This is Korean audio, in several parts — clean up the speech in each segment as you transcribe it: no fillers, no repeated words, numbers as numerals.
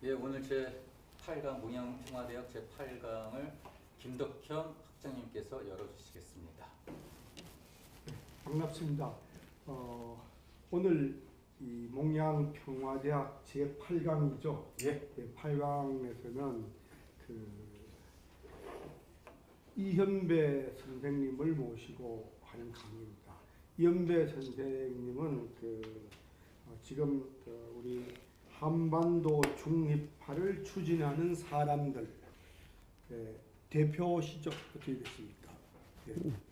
예, 오늘 제8강 몽양평화대학 제8강을 김덕현 학장님께서 열어주시겠습니다. 반갑습니다. 오늘 이 몽양평화대학 제8강이죠. 예. 제8강에서는 그 이현배 선생님을 모시고 하는 강의입니다. 이현배 선생님은 지금 우리 한반도 중립화를 추진하는 사람들 대표시죠. 어떻게 됐습니까?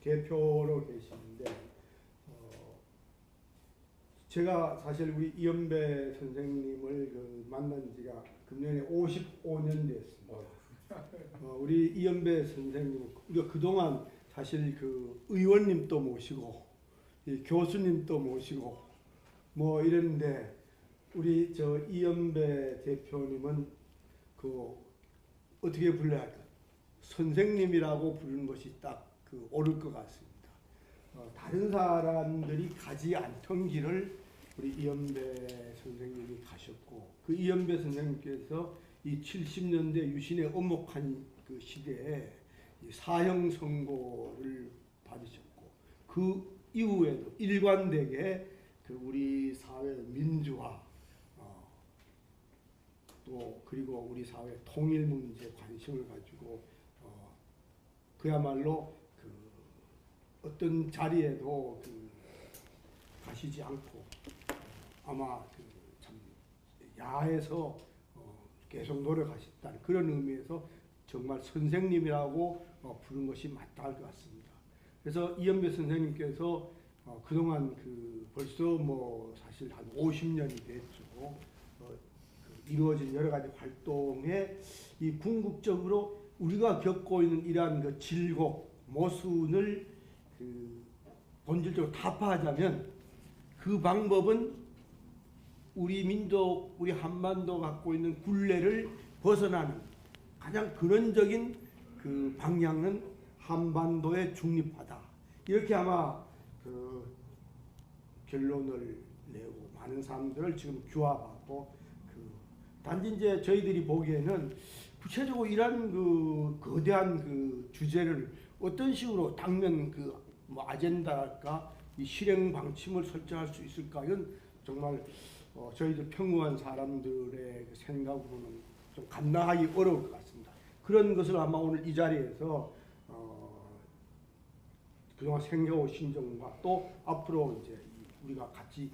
대표로 계시는데 제가 사실 우리 이현배 선생님을 만난 지가 금년에 55년 됐습니다. 우리 이현배 선생님 우리가 그동안 사실 의원님도 모시고 교수님도 모시고 뭐 이랬는데 우리 이현배 대표님은 어떻게 불러야 할까? 선생님이라고 부르는 것이 딱 옳을 것 같습니다. 다른 사람들이 가지 않던 길을 우리 이현배 선생님이 가셨고 그 이현배 선생님께서 이 70년대 유신의 엄혹한 그 시대에 사형 선고를 받으셨고 그 이후에도 일관되게 우리 사회 민주화 또 그리고 우리 사회 통일 문제에 관심을 가지고 그야말로 어떤 자리에도 가시지 않고 아마 참 야에서 계속 노력하셨다는 그런 의미에서 정말 선생님이라고 부르는 것이 마땅할 것 같습니다. 그래서 이현배 선생님께서 그동안 벌써 뭐 사실 한 50년이 됐죠. 이루어진 여러 가지 활동에 이 궁극적으로 우리가 겪고 있는 이러한 질곡, 모순을 본질적으로 타파하자면 그 방법은 우리 민족, 우리 한반도가 갖고 있는 굴레를 벗어나는 가장 근원적인 방향은 한반도의 중립화다. 이렇게 아마 결론을 내고 많은 사람들을 지금 규합하고 단지 이제 저희들이 보기에는 구체적으로 이런 거대한 주제를 어떤 식으로 당면 뭐 아젠다랄까 이 실행 방침을 설정할 수 있을까 이건 정말 저희들 평범한 사람들의 생각으로는 좀 감당하기 어려울 것 같습니다. 그런 것을 아마 오늘 이 자리에서 그동안 생겨오신 점과 또 앞으로 이제 우리가 같이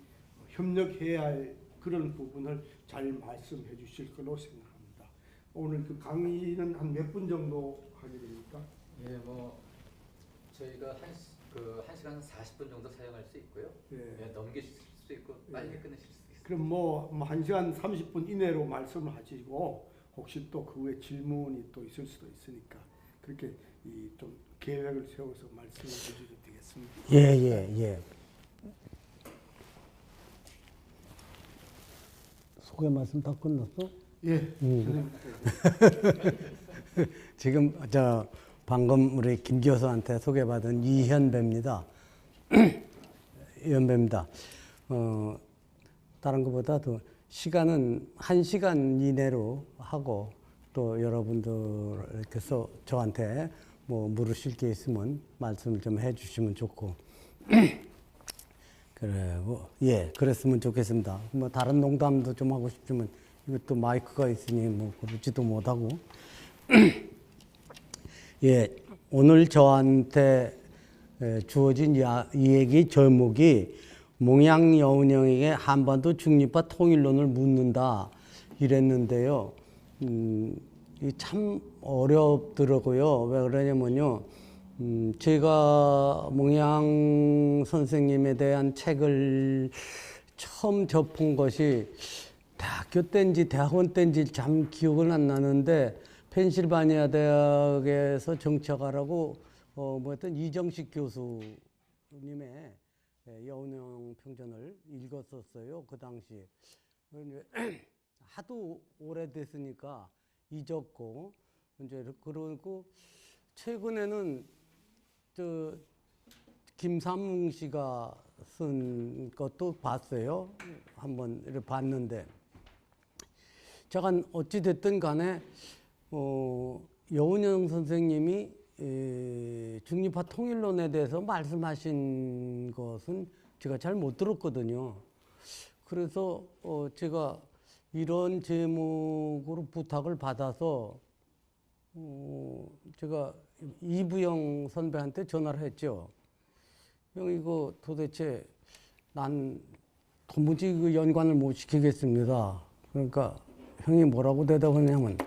협력해야 할 그런 부분을 잘 말씀해 주실 걸로 생각합니다. 오늘 강의는 한 몇 분 정도 하게 됩니까? 예, 뭐 저희가 한 시간 40분 정도 사용할 수 있고요. 예, 넘기실 수 있고 빨리 끝내실 수 있습니다. 그럼 뭐 1시간 30분 이내로 말씀을 하시고 혹시 또 그 후에 질문이 또 있을 수도 있으니까 그렇게 좀 계획을 세워서 말씀을 해주셔도 되겠습니다. 예. 소개 말씀 다 끝났어? 예. 지금 방금 우리 김 교수한테 소개받은 이현배입니다. 이현배입니다. 다른 것보다도 시간은 1시간 이내로 하고 또 여러분들께서 저한테 뭐 물으실 게 있으면 말씀을 좀 해주시면 좋고 그랬으면 좋겠습니다. 뭐 다른 농담도 좀 하고 싶지만 이것도 마이크가 있으니 뭐 그러지도 못하고 오늘 저한테 주어진 이 얘기 제목이 몽양여운형에게 한반도 중립화 통일론을 묻는다 이랬는데요. 참 어렵더라고요. 왜 그러냐면요. 제가 몽양 선생님에 대한 책을 처음 접한 것이 대학교 때인지 대학원 때인지 참 기억은 안 나는데 펜실바니아 대학에서 정치학하라고 어떤 이정식 교수님의 여운형 평전을 읽었었어요. 그 당시에. 하도 오래됐으니까 잊었고 이제 그러고 최근에는 김삼웅 씨가 쓴 것도 봤어요. 한번 이렇게 봤는데 제가 어찌 됐든 간에 여운형 선생님이 중립화 통일론에 대해서 말씀하신 것은 제가 잘 못 들었거든요. 그래서 제가 이런 제목으로 부탁을 받아서 제가 이부영 선배한테 전화를 했죠. 형, 이거 도대체 난 도무지 그 연관을 못 시키겠습니다. 그러니까 형이 뭐라고 대답하냐면,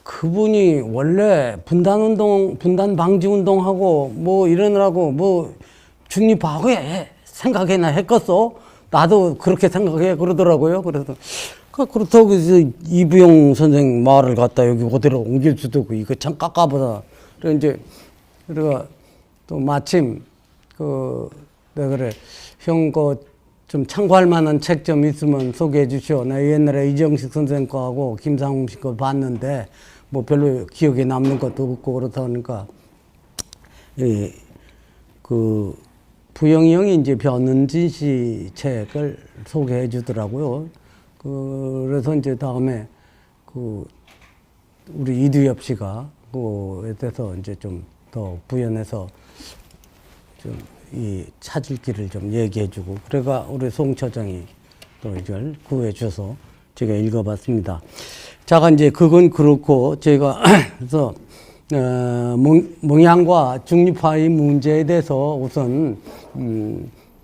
그분이 원래 분단 방지 운동하고 뭐 이러느라고 뭐 중립하고 생각해나 했겠어? 나도 그렇게 생각해 그러더라고요. 그래서 그렇다고 해서 이부영 선생 말을 갖다 여기 그대로 옮길 수도 없고 이거 참 깝깝하다. 그래 이제 우리가 또 마침 내가 그래 형 좀 참고할 만한 책 좀 있으면 소개해 주시오. 나 옛날에 이정식 선생 거하고 김상웅 씨 거 봤는데 뭐 별로 기억에 남는 것도 없고 그렇다 보니까 부영이 형이 이제 변은진 씨 책을 소개해 주더라고요. 그래서 이제 다음에 우리 이두엽 씨가 그에 대해서 이제 좀 더 부연해서 좀 찾을 길을 좀 얘기해 주고, 그래가 우리 송 처장이 또 이걸 구해 줘서 제가 읽어봤습니다. 자가 이제 그건 그렇고, 제가 그래서 몽양과 중립화의 문제에 대해서 우선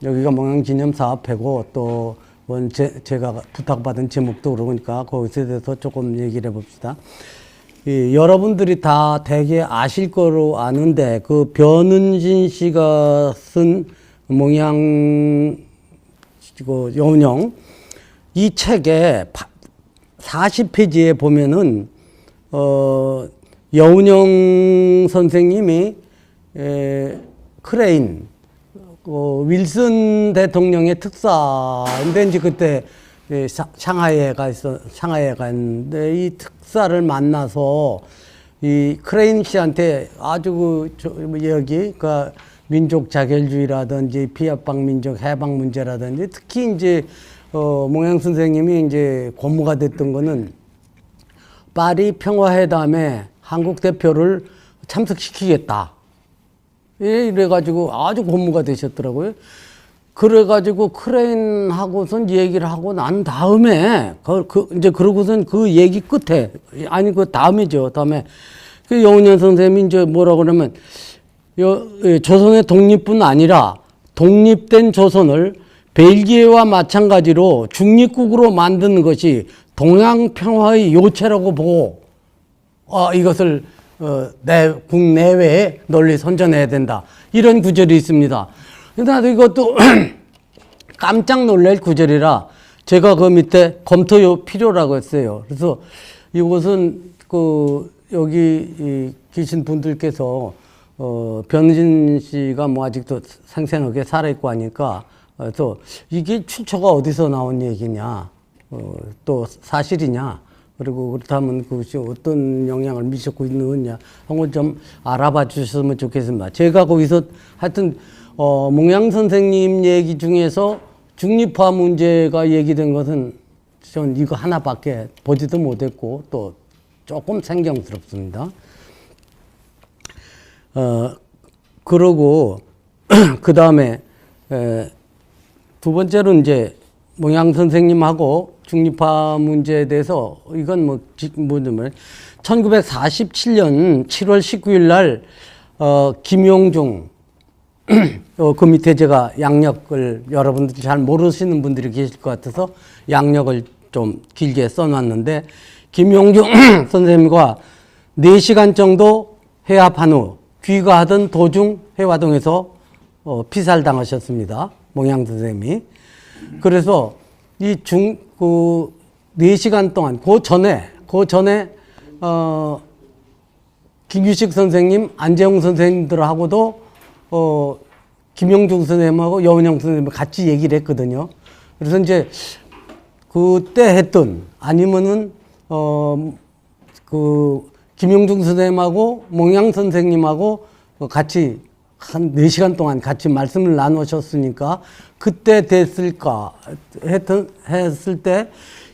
여기가 몽양기념사업회고 또 제가 부탁받은 제목도 그러니까 거기에 대해서 조금 얘기를 해봅시다. 여러분들이 다 대개 아실 거로 아는데 그 변은진 씨가 쓴 몽양 여운형 이 책에 40페이지에 보면은 여운형 선생님이 크레인 윌슨 대통령의 특사인데 이제 그때 상하이에 갔는데 이 특사를 만나서 이 크레인 씨한테 아주 여기 민족 자결주의라든지 피압방 민족 해방 문제라든지 특히 이제 몽양 선생님이 이제 고무가 됐던 거는 파리 평화회담에 한국 대표를 참석시키겠다. 이래가지고 아주 고무가 되셨더라고요. 그래가지고 크레인하고선 얘기를 하고 난 다음에 이제 그러고선 그 얘기 끝에 그 다음이죠. 다음에 그 여운형 선생님이 이제 뭐라고 그러면 조선의 독립뿐 아니라 독립된 조선을 벨기에와 마찬가지로 중립국으로 만드는 것이 동양 평화의 요체라고 보고 이것을 국내외에 널리 선전해야 된다. 이런 구절이 있습니다. 근데 나도 이것도 깜짝 놀랄 구절이라 제가 그 밑에 검토 필요라고 했어요. 그래서 이것은 여기 계신 분들께서 변진 씨가 뭐 아직도 생생하게 살아있고 하니까 그래서 이게 출처가 어디서 나온 얘기냐, 또 사실이냐, 그리고 그렇다면 그것이 어떤 영향을 미쳤고 있느냐 하는 걸 좀 알아봐 주셨으면 좋겠습니다. 제가 거기서 하여튼 몽양 선생님 얘기 중에서 중립화 문제가 얘기된 것은 전 이거 하나밖에 보지도 못했고 또 조금 생경스럽습니다. 그러고 그 다음에 두 번째로 이제 몽양 선생님하고 중립화 문제에 대해서 이건 뭐냐면 1947년 7월 19일 날 김용중 그 밑에 제가 양력을 여러분들이 잘 모르시는 분들이 계실 것 같아서 양력을 좀 길게 써놨는데 김용중 선생님과 4시간 정도 회합한 후 귀가하던 도중 해화동에서 피살당하셨습니다. 몽양 선생님이. 그래서 이 4시간 동안 그 전에 김규식 선생님, 안재홍 선생님들하고도 김용중 선생님하고 여운형 선생님 같이 얘기를 했거든요. 그래서 이제 그때 했던 아니면은 김용중 선생님하고 몽양 선생님하고 같이 한 4시간 동안 같이 말씀을 나누셨으니까 그때 됐을까 했을 때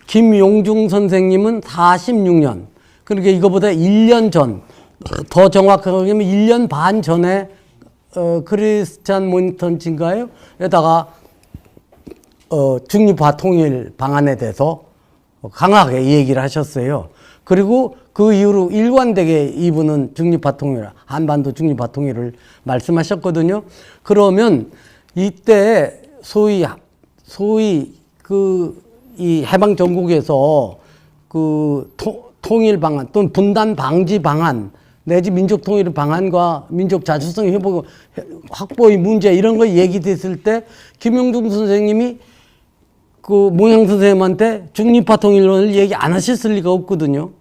김용중 선생님은 46년. 그러니까 이거보다 1년 전, 더 정확하게 하면 1년 반 전에 크리스찬 몬턴인가요? 에다가 중립화 통일 방안에 대해서 강하게 얘기를 하셨어요. 그리고 그 이후로 일관되게 이분은 중립화 통일, 한반도 중립화 통일을 말씀하셨거든요. 그러면 이때 소위 이 해방 전국에서 그 통일 방안 또는 분단 방지 방안 내지 민족 통일 방안과 민족 자주성 회복 확보의 문제 이런 거 얘기됐을 때 김용중 선생님이 그 몽양 선생님한테 중립화 통일론을 얘기 안 하셨을 리가 없거든요.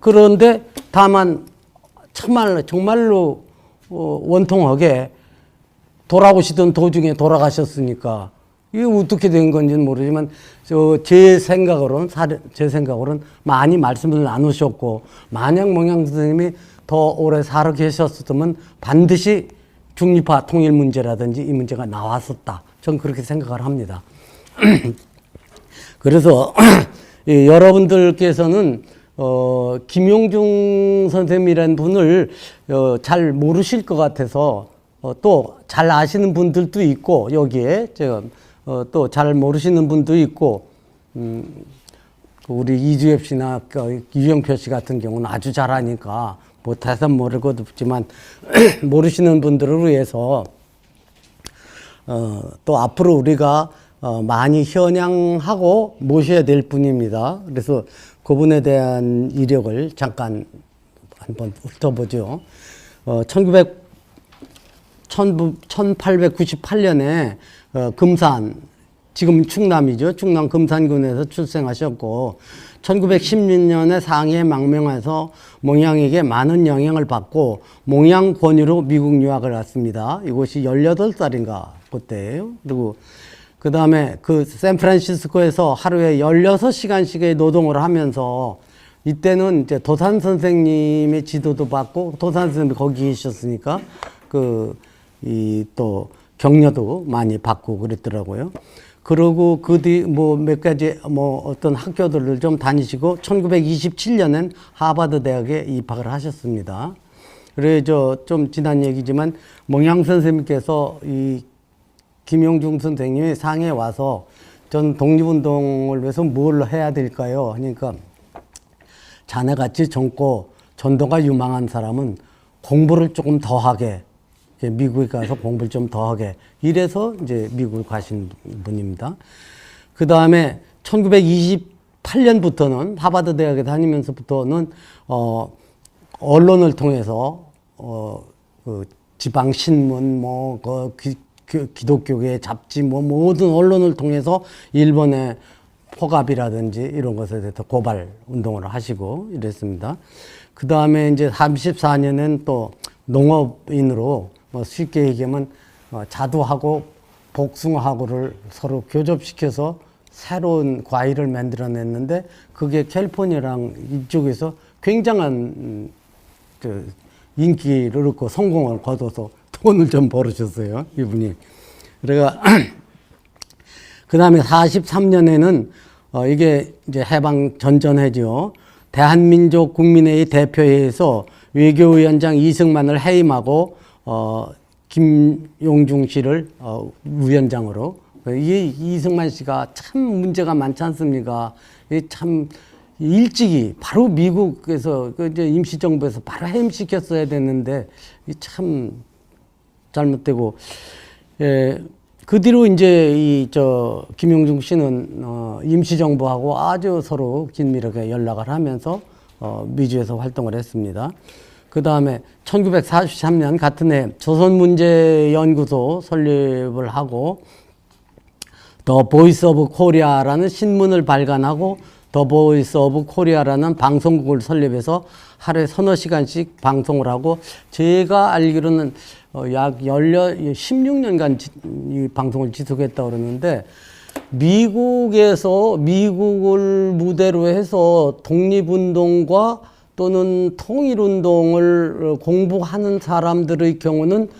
그런데 다만 정말로 원통하게 돌아오시던 도중에 돌아가셨으니까 이게 어떻게 된 건지는 모르지만 제 생각으로는 많이 말씀을 나누셨고 만약 몽양 선생님이 더 오래 살아 계셨으면 반드시 중립화 통일 문제라든지 이 문제가 나왔었다. 저는 그렇게 생각을 합니다. 그래서 여러분들께서는 김용중 선생님이라는 분을 잘 모르실 것 같아서 또 잘 아시는 분들도 있고 여기에 또 잘 모르시는 분도 있고 우리 이주엽 씨나 유영표 씨 같은 경우는 아주 잘하니까 못해서 모르겠지만 모르시는 분들을 위해서 또 앞으로 우리가 많이 현양하고 모셔야 될 분입니다. 그래서 그분에 대한 이력을 잠깐 한번 훑어보죠. 1898년에 금산, 지금 충남이죠. 충남 금산군에서 출생하셨고 1916년에 상해 망명해서 몽양에게 많은 영향을 받고 몽양 권유로 미국 유학을 갔습니다. 이곳이 18살인가 그때예요. 그리고 그 다음에 그 샌프란시스코에서 하루에 16시간씩의 노동을 하면서 이때는 이제 도산 선생님의 지도도 받고 도산 선생님이 거기 계셨으니까 또 격려도 많이 받고 그랬더라고요. 그러고 그 뒤 몇 가지 어떤 학교들을 좀 다니시고 1927년엔 하버드 대학에 입학을 하셨습니다. 그래서 좀 지난 얘기지만 몽양 선생님께서 이 김용중 선생님이 상해에 와서 전 독립운동을 위해서 뭘 해야 될까요? 하니까 자네같이 젊고 전도가 유망한 사람은 공부를 조금 더 하게, 미국에 가서 공부를 좀 더 하게, 이래서 이제 미국을 가신 분입니다. 그 다음에 1928년부터는 하버드 대학에 다니면서부터는 언론을 통해서 그 지방 신문 기독교계 잡지 모든 언론을 통해서 일본의 포갑이라든지 이런 것에 대해서 고발 운동을 하시고 이랬습니다. 그 다음에 이제 34년엔 또 농업인으로 쉽게 얘기하면 자두하고 복숭아하고를 서로 교접시켜서 새로운 과일을 만들어냈는데 그게 캘리포니아랑 이쪽에서 굉장한 인기를 얻고 성공을 거둬서 돈을 좀 벌으셨어요, 이분이. 그래가 그 다음에 43년에는 이게 이제 해방 전전해죠. 대한민족 국민회의 대표회에서 외교위원장 이승만을 해임하고 김용중 씨를 위원장으로. 이승만 씨가 참 문제가 많지 않습니까? 참 일찍이 바로 미국에서 이제 임시정부에서 바로 해임시켰어야 됐는데 참 잘못되고, 그 뒤로 이제 김용중 씨는 임시정부하고 아주 서로 긴밀하게 연락을 하면서 미주에서 활동을 했습니다. 그 다음에 1943년 같은 해 조선문제연구소 설립을 하고 더 보이스 오브 코리아라는 신문을 발간하고 더 보이스 오브 코리아라는 방송국을 설립해서 하루에 서너 시간씩 방송을 하고 제가 알기로는 약 16년간 이 방송을 지속했다고 그러는데 미국에서 미국을 무대로 해서 독립운동과 또는 통일운동을 공부하는 사람들의 경우는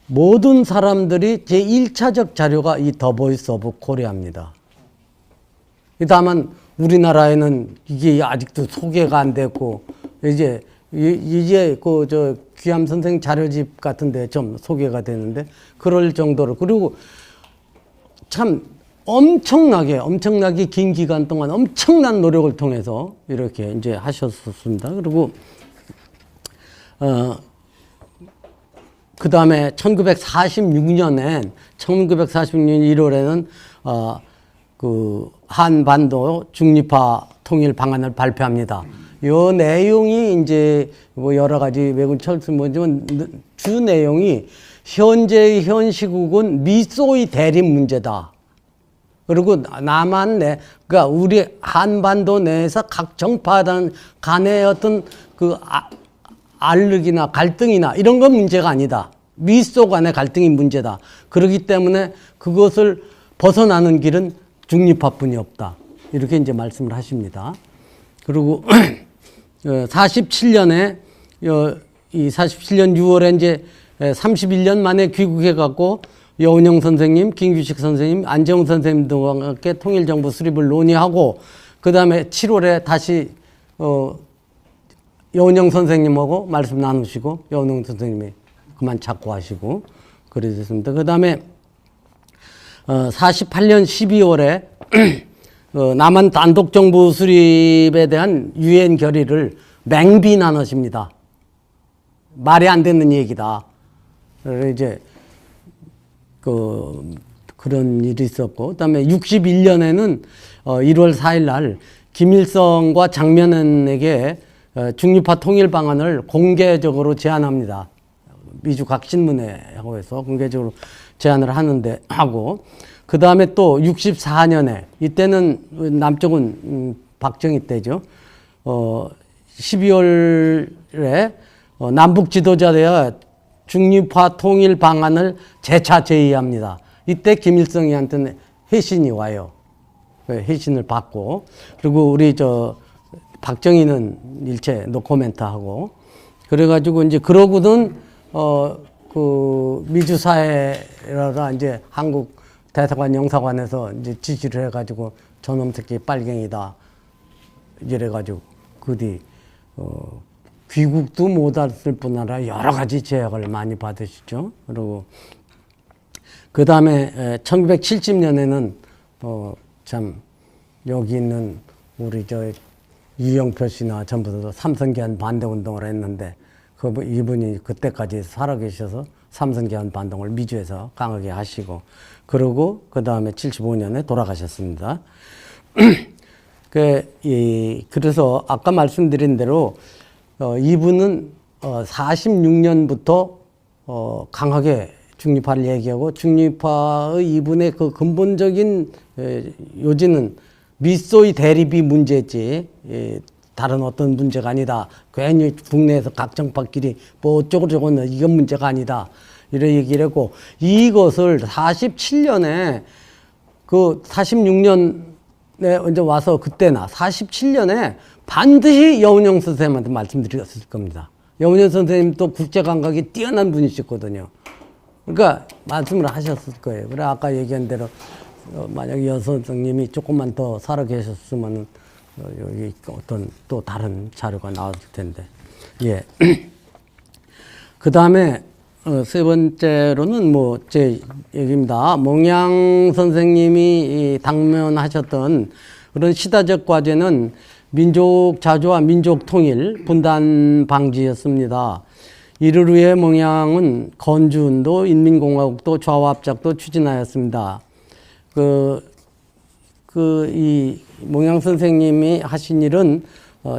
모든 사람들이 제1차적 자료가 이 더 보이스 오브 코리아입니다. 다만 우리나라에는 이게 아직도 소개가 안 됐고 이제 그 저 귀암 선생 자료집 같은데 좀 소개가 되는데 그럴 정도로 그리고 참 엄청나게 긴 기간 동안 엄청난 노력을 통해서 이렇게 이제 하셨었습니다. 그리고 그 다음에 1946년 1월에는 그 한반도 중립화 통일 방안을 발표합니다. 요 내용이 이제 뭐 여러 가지 외국 철수 뭐지만 주 내용이 현재의 현 시국은 미소의 대립 문제다. 그리고 남한 내, 그러니까 우리 한반도 내에서 각 정파 간의 어떤 그 알력이나 갈등이나 이런 건 문제가 아니다. 미소 간의 갈등이 문제다. 그렇기 때문에 그것을 벗어나는 길은 중립화뿐이 없다. 이렇게 이제 말씀을 하십니다. 그리고 47년에 이 47년 6월에 이제 31년 만에 귀국해 갖고 여운형 선생님, 김규식 선생님, 안재홍 선생님 등과 함께 통일정부 수립을 논의하고 그 다음에 7월에 다시 여운형 선생님하고 말씀 나누시고 여운형 선생님이 그만 찾고 하시고 그러셨습니다. 그 다음에 48년 12월에 남한 단독정부 수립에 대한 유엔 결의를 맹비난하십니다. 말이 안 되는 얘기다. 그래서 이제 그런 일이 있었고, 그 다음에 61년에는 1월 4일 날 김일성과 장면은에게 중립화 통일 방안을 공개적으로 제안합니다. 미주 각 신문에 하고 해서 공개적으로 제안을 하고, 그 다음에 또 64년에, 이때는 남쪽은 박정희 때죠. 12월에 남북 지도자들의 중립화 통일 방안을 재차 제의합니다. 이때 김일성이한테는 회신이 와요. 회신을 받고, 그리고 우리 박정희는 일체 노코멘트 하고, 그래가지고 이제 그러고는 그 미주사회라 이제 한국 대사관 영사관에서 이제 지시를 해가지고 저놈 새끼 빨갱이다 이래가지고 그 뒤 귀국도 못했을 뿐 아니라 여러 가지 제약을 많이 받으시죠. 그리고 그 다음에 1970년에는 참 여기 있는 우리 유영표 씨나 전부 다 삼성계한 반대운동을 했는데 이분이 그때까지 살아계셔서 삼성계한 반동을 미주에서 강하게 하시고 그러고 그 다음에 75년에 돌아가셨습니다. 그래서 아까 말씀드린 대로 이분은 46년부터 강하게 중립화를 얘기하고 중립화의 이분의 그 근본적인 요지는 미소의 대립이 문제지 다른 어떤 문제가 아니다. 괜히 국내에서 각 정파끼리 뭐 어쩌고 저쩌고 이건 문제가 아니다. 이런 얘기를 했고 이것을 47년에 그 46년에 먼저 와서 그때나 47년에 반드시 여운형 선생님한테 말씀드렸을 겁니다. 여운형 선생님도 국제 감각이 뛰어난 분이셨거든요. 그러니까 말씀을 하셨을 거예요. 그래 아까 얘기한 대로 만약 여 선생님이 조금만 더 살아 계셨으면 여기 어떤 또 다른 자료가 나왔을 텐데. 예. 그 다음에 세 번째로는 뭐 제 얘기입니다. 몽양 선생님이 당면하셨던 그런 시다적 과제는 민족 자주와 민족 통일, 분단 방지였습니다. 이를 위해 몽양은 건주운도, 인민공화국도, 좌우합작도 추진하였습니다. 이 몽양 선생님이 하신 일은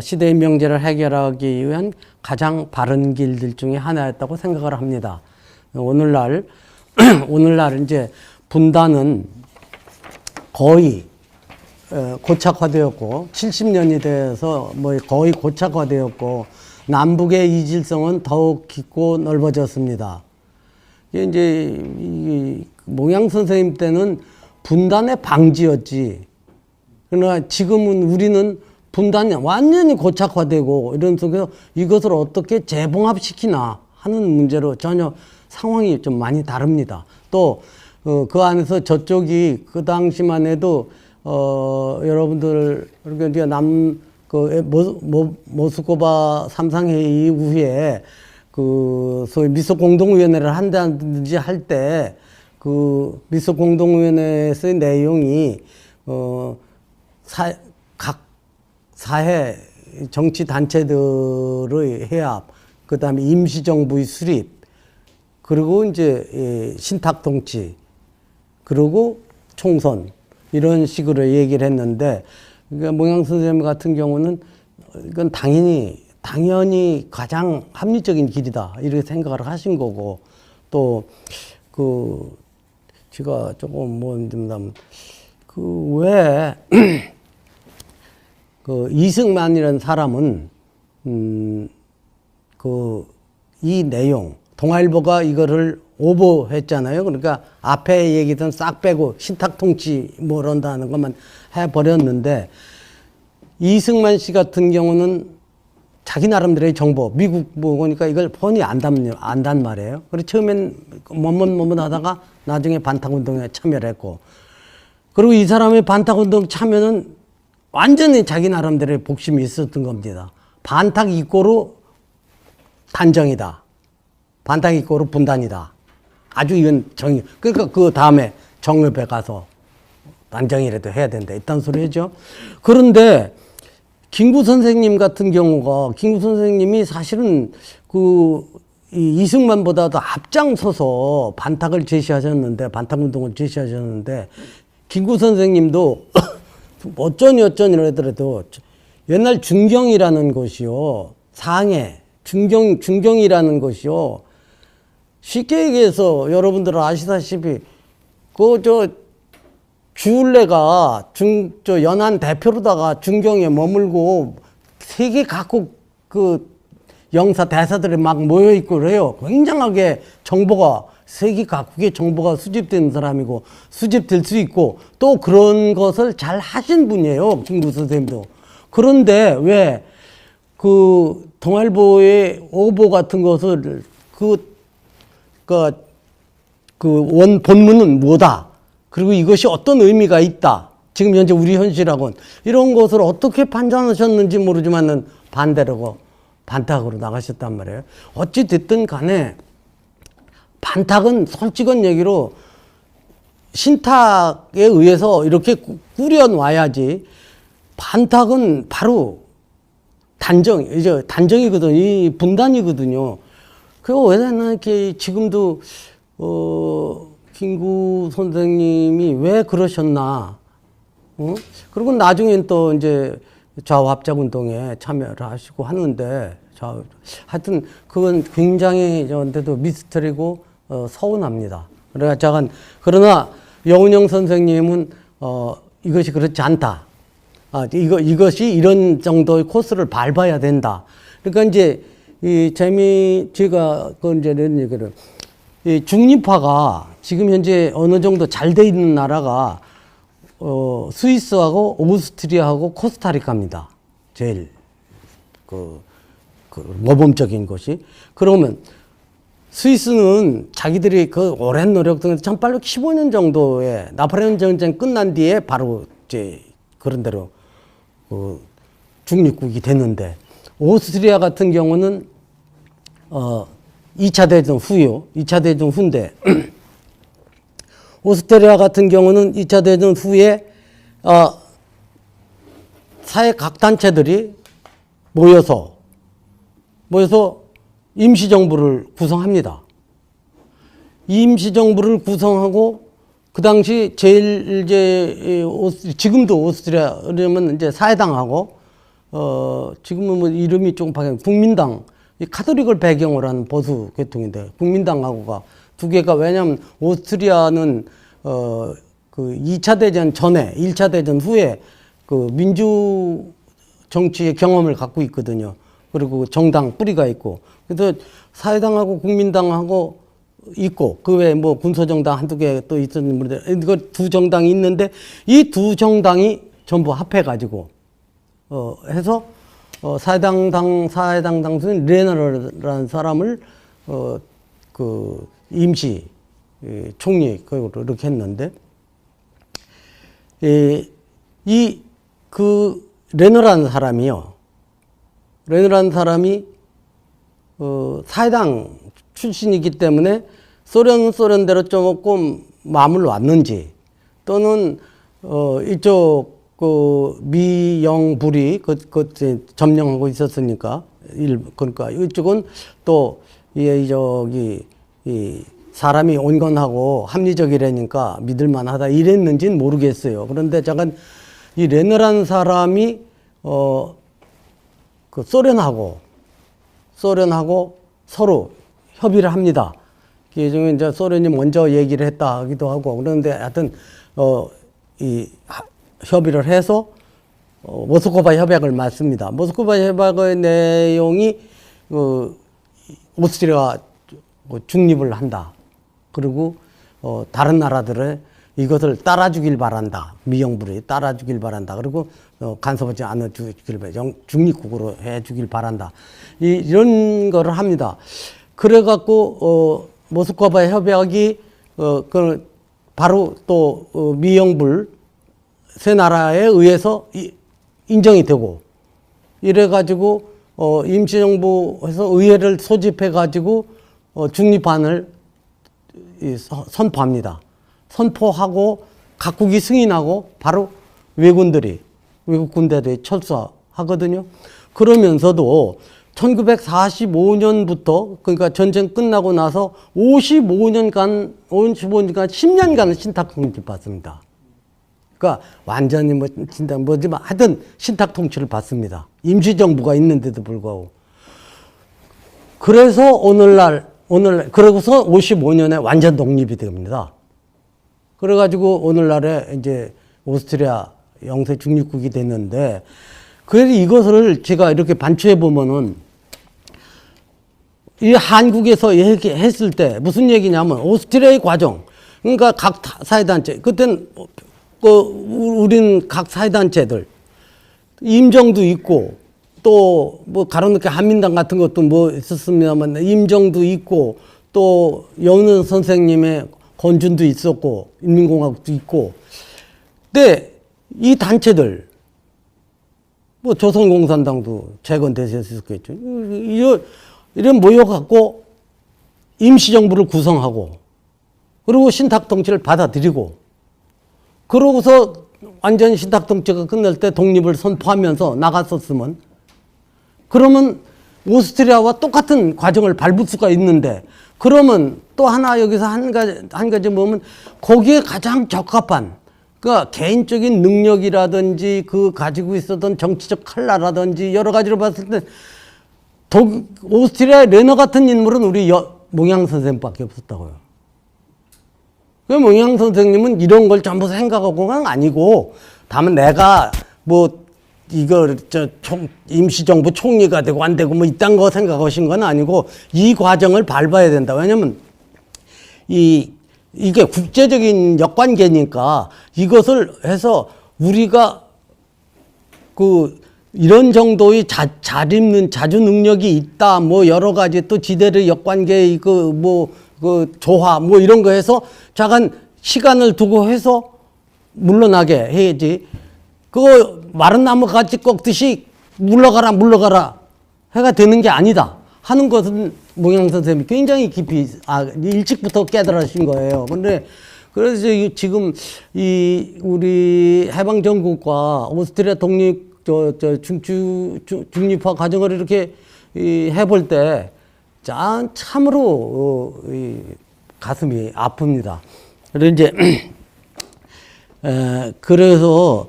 시대의 명제를 해결하기 위한 가장 바른 길들 중에 하나였다고 생각을 합니다. 오늘날 이제 분단은 거의 고착화되었고 70년이 돼서 뭐 거의 고착화되었고 남북의 이질성은 더욱 깊고 넓어졌습니다. 이제 이 몽양 선생님 때는 분단의 방지였지. 그러나 지금은 우리는 분단이 완전히 고착화되고 이런 속에서 이것을 어떻게 재봉합시키나 하는 문제로 전혀 상황이 좀 많이 다릅니다. 또 그 안에서 저쪽이 그 당시만 해도 여러분들, 그러니까 이제 모스크바 삼상회의 이후에 소위 미소 공동위원회를 한다든지 할 때 그 미소 공동위원회에서의 내용이 각 사회 정치 단체들의 해압, 그 다음에 임시정부의 수립, 그리고 이제 신탁 통치, 그리고 총선, 이런 식으로 얘기를 했는데, 그러니까 몽양 선생님 같은 경우는 이건 당연히 가장 합리적인 길이다, 이렇게 생각을 하신 거고, 또 제가 조금 왜 이승만이라는 사람은 이 내용, 동아일보가 이거를 오보했잖아요. 그러니까 앞에 얘기든 싹 빼고 신탁통치 뭐 이런다는 것만 해버렸는데, 이승만 씨 같은 경우는 자기 나름대로의 정보, 미국 보니까 이걸 뻔히 안단 말이에요. 그래서 처음엔 머뭇 하다가 나중에 반탁운동에 참여를 했고, 그리고 이 사람의 반탁운동 참여는 완전히 자기 나름대로의 복심이 있었던 겁니다. 반탁 이꼬로 단정이다. 반탁 이꼬로 분단이다. 아주 이건 그러니까 그 다음에 정읍에 가서 단정이라도 해야 된다, 이딴 소리죠. 그런데 김구 선생님 같은 경우가, 김구 선생님이 사실은 이승만보다도 앞장서서 반탁을 제시하셨는데, 반탁운동을 제시하셨는데, 김구 선생님도 어쩌니 하더라도 옛날 준경이라는 것이요, 상해, 준경이라는 것이요, 쉽게 얘기해서 여러분들 아시다시피 주울레가 연안 대표로다가 준경에 머물고 세계 각국 영사 대사들이 막 모여 있고 그래요. 굉장하게 정보가, 세계 각국의 정보가 수집된 사람이고 수집될 수 있고 또 그런 것을 잘 하신 분이에요, 김구 선생님도. 그런데 왜 동아일보의 오보 같은 것을 본문은 뭐다, 그리고 이것이 어떤 의미가 있다, 지금 현재 우리 현실하고는 이런 것을 어떻게 판단하셨는지 모르지만은 반탁으로 나가셨단 말이에요. 어찌 됐든 간에 반탁은 솔직한 얘기로 신탁에 의해서 이렇게 꾸려놔야지, 반탁은 바로 단정이거든요. 이 분단이거든요. 그리고 왜 이렇게 지금도 김구 선생님이 왜 그러셨나? 그리고 나중엔 또 이제 좌우합작운동에 참여를 하시고 하는데, 하여튼 그건 굉장히 저한테도 미스터리고 서운합니다. 그러나 여운형 선생님은 이것이 그렇지 않다. 이것이 이런 정도의 코스를 밟아야 된다. 그러니까 이제 제가 이제 이런 얘기를, 이 중립화가 지금 현재 어느 정도 잘 돼 있는 나라가 스위스하고 오스트리아하고 코스타리카입니다. 제일 모범적인 것이. 그러면 스위스는 자기들이 오랜 노력 등에서 1815년 정도에 나폴레옹 전쟁 끝난 뒤에 바로 이제 그런 대로 중립국이 됐는데, 오스트리아 같은 경우는 2차 대전 후요. 2차 대전 후인데 오스트리아 같은 경우는 2차 대전 후에 사회 각 단체들이 모여서 임시정부를 구성합니다. 임시정부를 구성하고 그 당시 제일 지금도 오스트리아면 이제 사회당하고 지금은 뭐 이름이 조금 바뀌었, 국민당, 이 카톨릭을 배경으로 한 보수 계통인데 국민당하고가 두 개가, 왜냐하면 오스트리아는 2차 대전 전에 1차 대전 후에 민주 정치의 경험을 갖고 있거든요. 그리고 정당 뿌리가 있고, 그래서 사회당하고 국민당하고 있고, 그 외에 뭐 군소정당 한두 개 또 있었는데, 이거 두 정당이 있는데, 이 두 정당이 전부 합해가지고 해서 사회당 당수인 레너라는 사람을 임시 총리 그걸로 이렇게 했는데, 레너라는 사람이요. 레너라는 사람이 사회당 출신이기 때문에 소련대로 조금 마음을 놨는지 또는 이쪽 미영불이 점령하고 있었으니까 그러니까 이쪽은 또 이 사람이 온건하고 합리적이라니까 믿을만하다 이랬는지는 모르겠어요. 그런데 잠깐 이 레너라는 사람이 그 소련하고 서로 협의를 합니다. 그 중에 이제 소련이 먼저 얘기를 했다 하기도 하고 그런데 하여튼 협의를 해서 모스크바 협약을 맺습니다. 모스크바 협약의 내용이 오스트리아가 중립을 한다. 그리고 다른 나라들의 이것을 따라주길 바란다. 미영불이 따라주길 바란다. 그리고 간섭하지 않아주길 바란다. 중립국으로 해주길 바란다. 이런 거를 합니다. 그래갖고 모스크바 협약이 바로 또 미영불 세 나라에 의해서 인정이 되고 이래가지고 임시정부에서 의회를 소집해가지고 중립안을 선포합니다. 선포하고 각국이 승인하고 바로 외국 군대들이 철수하거든요. 그러면서도 1945년부터 그러니까 전쟁 끝나고 나서 55년간 10년간은 신탁 통치를 받습니다. 그러니까 완전히 뭐지만 하여튼 신탁 통치를 받습니다. 임시정부가 있는데도 불구하고. 그래서 오늘날 그러고서 55년에 완전 독립이 됩니다. 그래가지고 오늘날에 이제 오스트리아 영세 중립국이 됐는데 그래서 이것을 제가 이렇게 반추해 보면은 이 한국에서 얘기했을 때 무슨 얘기냐면 오스트리아의 과정 그러니까 각 사회단체 그때는 우린 각 사회단체들 임정도 있고 또 뭐 가로놓게 한민당 같은 것도 뭐 있었습니다만 임정도 있고 또 여운은 선생님의 건준도 있었고 인민공화국도 있고 근데 이 단체들 뭐 조선공산당도 재건돼서 있었겠죠. 이런 모여갖고 임시정부를 구성하고 그리고 신탁통치를 받아들이고 그러고서 완전히 신탁통치가 끝날 때 독립을 선포하면서 나갔었으면 그러면 오스트리아와 똑같은 과정을 밟을 수가 있는데 그러면 또 하나 여기서 한 가지 보면 거기에 가장 적합한 그러니까 개인적인 능력이라든지 그 가지고 있었던 정치적 칼라라든지 여러 가지로 봤을 때 오스트리아의 레너 같은 인물은 우리 몽양 선생님밖에 없었다고요. 그 몽양 선생님은 이런 걸 전부 생각하고는 아니고 다만 내가 뭐 임시정부 총리가 되고 안 되고 뭐 이딴 거 생각하신 건 아니고 이 과정을 밟아야 된다. 왜냐면 이게 국제적인 역관계니까 이것을 해서 우리가 이런 정도의 자주 능력이 있다. 뭐 여러 가지 또 지대의 역관계 조화 뭐 이런 거 해서 잠깐 시간을 두고 해서 물러나게 해야지. 그거 마른 나무 같이 꺾듯이 물러가라 해가 되는 게 아니다 하는 것은 몽양 선생님이 굉장히 깊이 일찍부터 깨달으신 거예요. 그래서 지금 우리 해방 전국과 오스트리아 독립 중립화 과정을 이렇게 해볼 때 참으로 가슴이 아픕니다. 그래서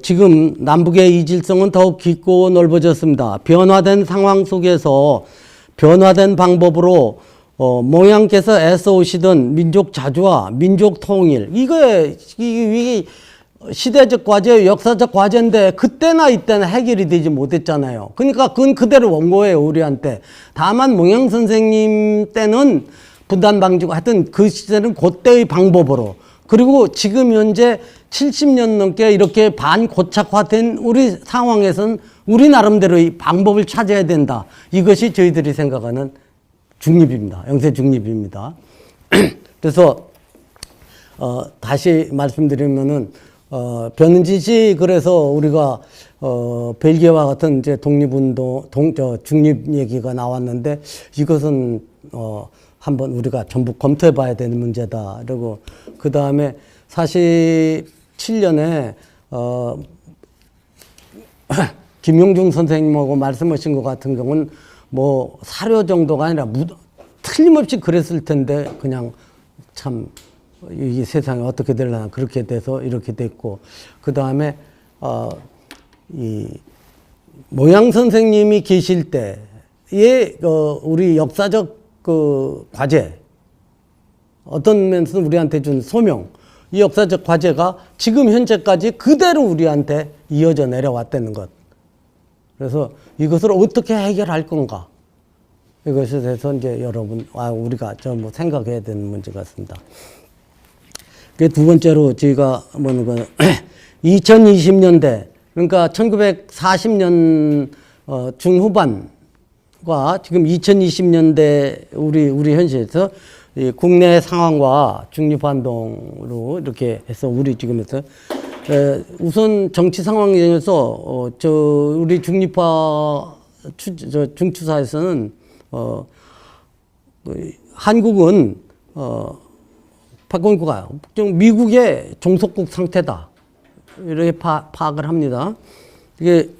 지금 남북의 이질성은 더욱 깊고 넓어졌습니다. 변화된 상황 속에서 변화된 방법으로 몽양께서 애써오시던 민족 자주와 민족 통일 이게 시대적 과제, 역사적 과제인데 그때나 이때나 해결이 되지 못했잖아요. 그러니까 그건 그대로 원고예요, 우리한테. 다만 몽양 선생님 때는 분단 방지고 하여튼 그 시대는 그때의 방법으로 그리고 지금 현재 70년 넘게 이렇게 반고착화된 우리 상황에서는 우리 나름대로의 방법을 찾아야 된다. 이것이 저희들이 생각하는 중립입니다. 영세 중립입니다. 그래서 다시 말씀드리면은 변은지 그래서 우리가 벨기에와 같은 이제 독립운동, 중립 얘기가 나왔는데 이것은 한번 우리가 전부 검토해 봐야 되는 문제다. 그리고 그 다음에 47년에 김용중 선생님하고 말씀하신 것 같은 경우는 뭐 사료 정도가 아니라 틀림없이 그랬을 텐데 그냥 참 이 세상이 어떻게 되려나 그렇게 돼서 이렇게 됐고 그 다음에 이 모양 선생님이 계실 때의 우리 역사적 그 과제 어떤 면에서 우리한테 준 소명 이 역사적 과제가 지금 현재까지 그대로 우리한테 이어져 내려왔다는 것. 그래서 이것을 어떻게 해결할 건가 이것에 대해서 이제 여러분 우리가 전부 생각해야 되는 문제 같습니다. 두 번째로 저희가 뭐는 거 2020년대 그러니까 1940년 중후반과 지금 2020년대 우리 현실에서 이 국내 상황과 중립환동으로 이렇게 해서 우리 지금에서 우선 정치 상황에서 우리 중립화 중추사에서는 한국은 박근혜가 미국의 종속국 상태다 이렇게 파악을 합니다. 이게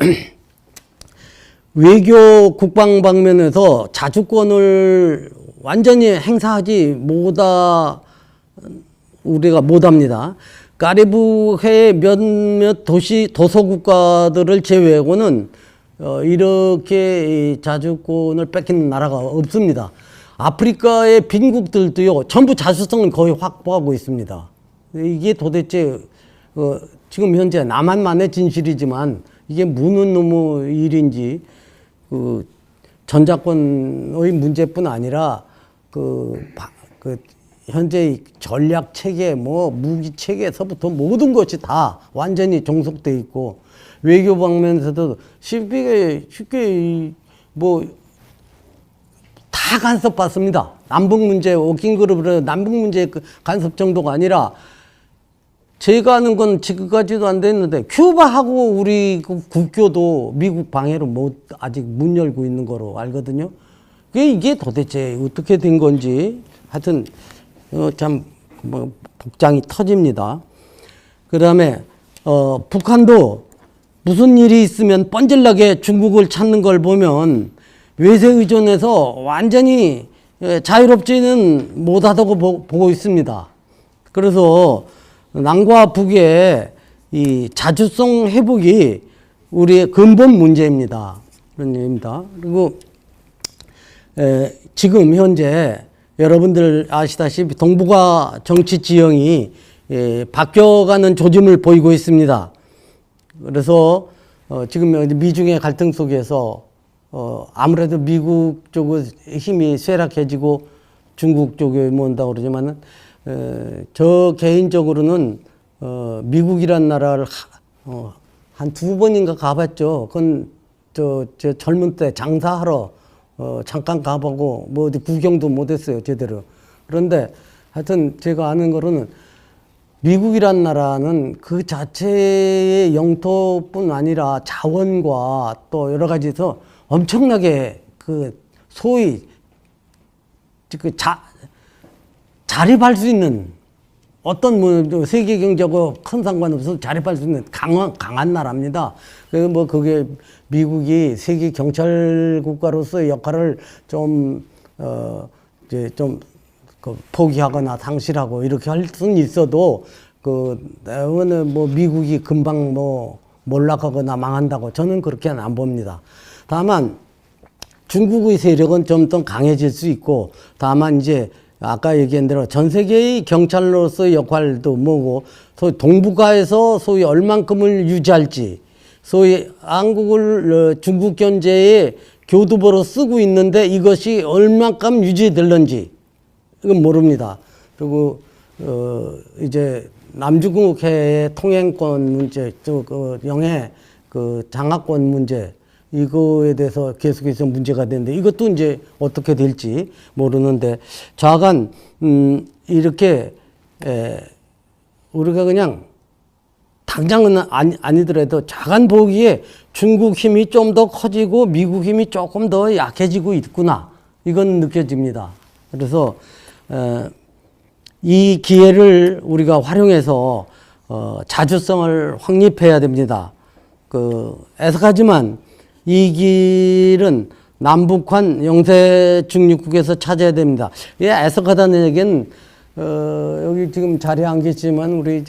외교 국방 방면에서 자주권을 완전히 행사하지 우리가 못합니다. 카리브해의 몇몇 도서국가들을 제외하고는 이렇게 자주권을 뺏기는 나라가 없습니다. 아프리카의 빈국들도요, 전부 자주성을 거의 확보하고 있습니다. 이게 도대체, 지금 현재 남한만의 진실이지만, 이게 무슨 놈의 일인지, 전자권의 문제뿐 아니라, 현재 전략 체계, 무기 체계에서부터 모든 것이 다 완전히 종속되어 있고, 외교 방면에서도 쉽게 다 간섭받습니다. 남북 문제, 워킹그룹으로 남북 문제 간섭 정도가 아니라 제가 아는 건 지금까지도 안 됐는데 큐바하고 우리 국교도 미국 방해로 아직 문 열고 있는 거로 알거든요. 이게 도대체 어떻게 된 건지 하여튼 참 복장이 터집니다. 그 다음에 북한도 무슨 일이 있으면 뻔질나게 중국을 찾는 걸 보면 외세 의존에서 완전히 자유롭지는 못하다고 보고 있습니다. 그래서 남과 북의 이 자주성 회복이 우리의 근본 문제입니다. 그런 얘기입니다. 그리고 지금 현재 여러분들 아시다시피 동북아 정치 지형이 바뀌어가는 조짐을 보이고 있습니다. 그래서 지금 미중의 갈등 속에서 아무래도 미국 쪽의 힘이 쇠락해지고 중국 쪽에 모은다고 그러지만은, 저 개인적으로는, 미국이란 나라를 한 2번인가 가봤죠. 그건 저 젊은 때 장사하러, 잠깐 가보고 어디 구경도 못했어요, 제대로. 그런데 하여튼 제가 아는 거로는 미국이란 나라는 그 자체의 영토뿐 아니라 자원과 또 여러 가지에서 엄청나게 소위 자립할 수 있는 어떤 세계 경제하고 큰 상관없어서 자립할 수 있는 강한 나라입니다. 그게 미국이 세계 경찰 국가로서의 역할을 포기하거나 상실하고 이렇게 할 수는 있어도 미국이 금방 몰락하거나 망한다고 저는 그렇게는 안 봅니다. 다만 중국의 세력은 좀 더 강해질 수 있고, 다만 이제 아까 얘기한 대로 전 세계의 경찰로서의 역할도 뭐고, 소위 동북아에서 소위 얼만큼을 유지할지, 소위 한국을 중국 견제의 교두보로 쓰고 있는데 이것이 얼만큼 유지될런지 이건 모릅니다. 그리고 이제 남중국해의 통행권 문제, 영해 장하권 문제, 이거에 대해서 계속해서 문제가 되는데 이것도 이제 어떻게 될지 모르는데, 좌간 이렇게 우리가 그냥 당장은 아니더라도 자간 보기에 중국 힘이 좀 더 커지고 미국 힘이 조금 더 약해지고 있구나. 이건 느껴집니다. 그래서 이 기회를 우리가 활용해서 자주성을 확립해야 됩니다. 애석하지만 이 길은 남북한 영세 중립국에서 찾아야 됩니다. 예, 애석하다는 얘기는 여기 지금 자리에 안 계시지만 우리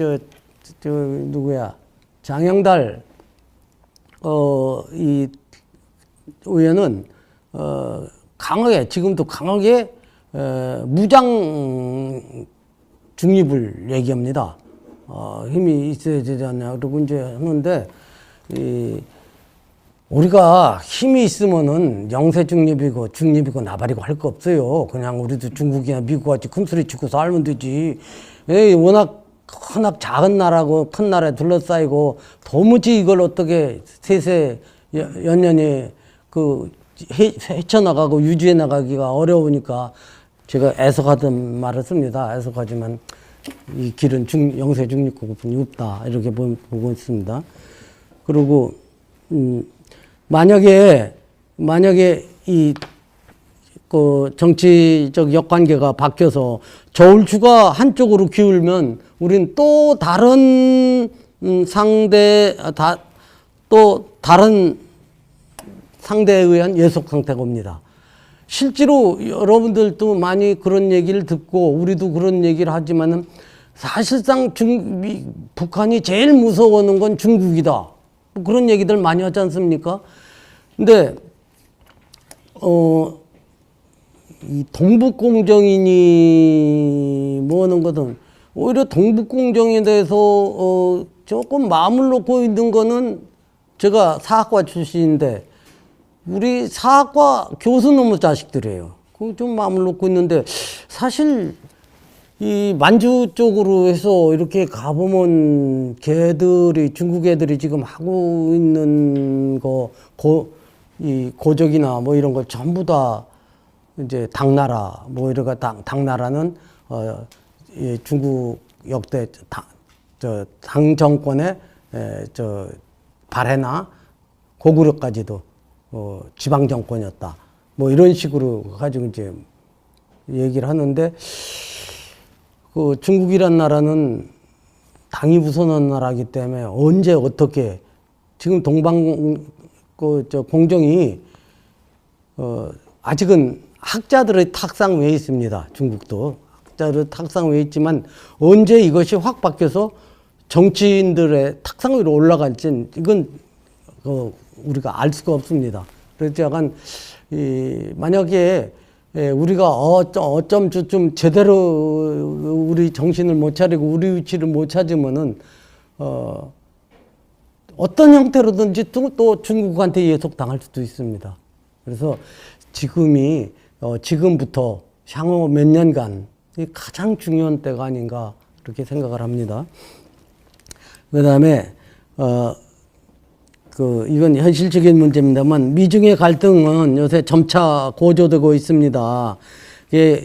누구야 장영달 이 의원은 강하게 지금도 강하게 무장 중립을 얘기합니다. 힘이 있어야 되지 않냐 그러고 이제 하는데 우리가 힘이 있으면은 영세 중립이고 중립이고 나발이고 할 거 없어요. 그냥 우리도 중국이나 미국 같이 큰 소리 치고 살면 되지. 워낙 작은 나라고 큰 나라에 둘러싸이고 도무지 이걸 어떻게 세세 연년이 헤쳐나가고 유지해 나가기가 어려우니까 제가 애석하던 말을 씁니다. 애석하지만 이 길은 영세 중립국뿐이 없다. 이렇게 보고 있습니다. 그리고 만약에 정치적 역관계가 바뀌어서 저울추가 한쪽으로 기울면 우린 또 다른 상대에 의한 예속 상태가 옵니다. 실제로 여러분들도 많이 그런 얘기를 듣고 우리도 그런 얘기를 하지만은 사실상 북한이 제일 무서워하는 건 중국이다. 그런 얘기들 많이 하지 않습니까? 근데 이 동북공정이니 뭐 하는 것은 오히려 동북공정에 대해서 조금 마음을 놓고 있는 거는 제가 사학과 출신인데 우리 사학과 교수 놈의 자식들이에요. 그 좀 마음을 놓고 있는데 사실 이 만주 쪽으로 해서 이렇게 가보면 중국 애들이 지금 하고 있는 이 고적이나 뭐 이런 걸 전부 다 이제 당나라, 뭐 이래가 당나라는, 중국 역대 당 정권의, 발해나 고구려까지도, 지방 정권이었다. 뭐 이런 식으로 가지고 이제 얘기를 하는데, 중국이란 나라는 당이 우선한 나라이기 때문에 언제 어떻게 지금 공정이 아직은 학자들의 탁상 외에 있습니다. 중국도 학자들의 탁상 외에 있지만 언제 이것이 확 바뀌어서 정치인들의 탁상 위로 올라갈지는 이건 우리가 알 수가 없습니다. 그래서 약간 만약에 우리가 어쩜 제대로 우리 정신을 못 차리고 우리 위치를 못 찾으면은 어떤 형태로든지 또 중국한테 예속당할 수도 있습니다. 그래서 지금부터 향후 몇 년간 가장 중요한 때가 아닌가 그렇게 생각을 합니다. 그 다음에 이건 현실적인 문제입니다만 미중의 갈등은 요새 점차 고조되고 있습니다.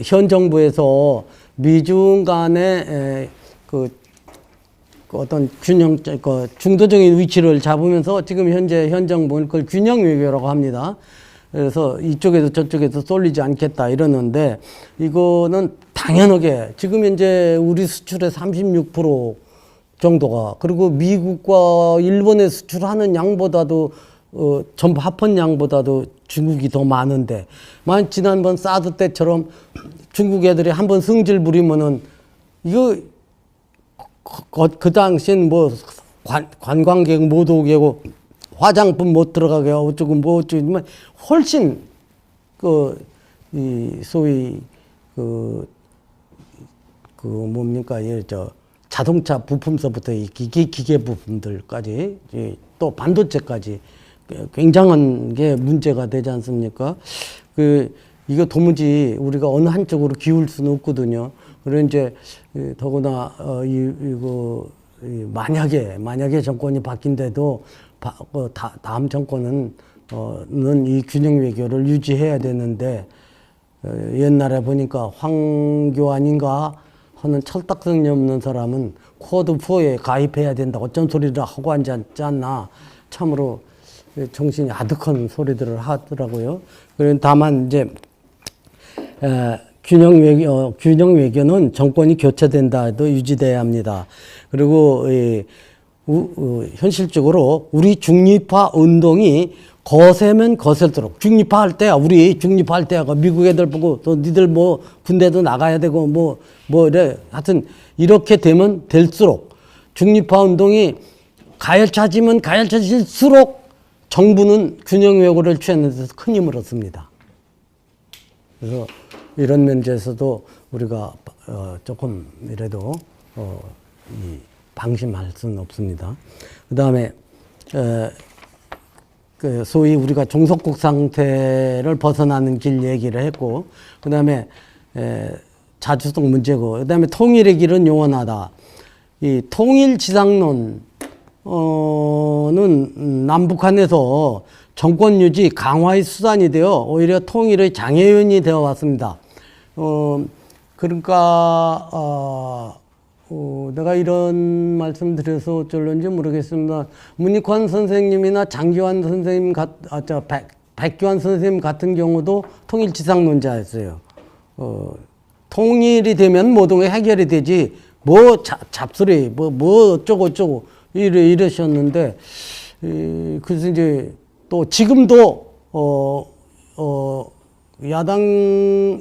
현 정부에서 미중 간의 어떤 중도적인 위치를 잡으면서 지금 현재 현 정부는 그걸 균형 외교라고 합니다. 그래서 이쪽에서 저쪽에서 쏠리지 않겠다 이러는데 이거는 당연하게 지금 현재 우리 수출의 36% 정도가 그리고 미국과 일본에 수출하는 양보다도 전부 합한 양보다도 중국이 더 많은데 만약 지난번 사드 때처럼 중국 애들이 한번 승질 부리면은 이거 그 당시엔 뭐 관광객 못 오게 하고 화장품 못 들어가게 하고 어쩌고 뭐 어쩌고 훨씬 이 소위 뭡니까 자동차 부품서부터 이 기계 부품들까지 또 반도체까지 굉장한 게 문제가 되지 않습니까? 이거 도무지 우리가 어느 한쪽으로 기울 수는 없거든요. 그래서 이제 더구나 만약에 정권이 바뀐데도 다음 정권은 이 균형 외교를 유지해야 되는데 옛날에 보니까 황교안인가 하는 철딱선이 없는 사람은 코드 4에 가입해야 된다. 어쩐 소리를 하고 앉지 않나. 참으로 정신이 아득한 소리들을 하더라고요. 다만 이제 균형 외교는 정권이 교체된다 해도 유지돼야 합니다. 그리고 현실적으로 우리 중립화 운동이 거세면 거셀수록 중립화할 때야 우리 중립화할 때야 미국 애들 보고 또 니들 뭐 군대도 나가야 되고 뭐 이래 하여튼 이렇게 되면 될수록 중립화 운동이 가열차지면 가열차질수록 정부는 균형 외교를 취하는 데서 큰 힘을 얻습니다. 그래서 이런 면에서도 우리가 조금이라도 방심할 수는 없습니다. 그 다음에 소위 우리가 종속국 상태를 벗어나는 길 얘기를 했고, 그 다음에 자주성 문제고, 그 다음에 통일의 길은 영원하다. 이 통일지상론은 남북한에서 정권 유지 강화의 수단이 되어 오히려 통일의 장애요인이 되어 왔습니다. 그러니까 내가 이런 말씀 드려서 어쩔런지 모르겠습니다. 문익환 선생님이나 장기환 선생님 백기환 선생님 같은 경우도 통일지상론자였어요. 통일이 되면 모든 게 해결이 되지 뭐 잡소리 뭐 어쩌고 이러셨는데 그래서 이제 또 지금도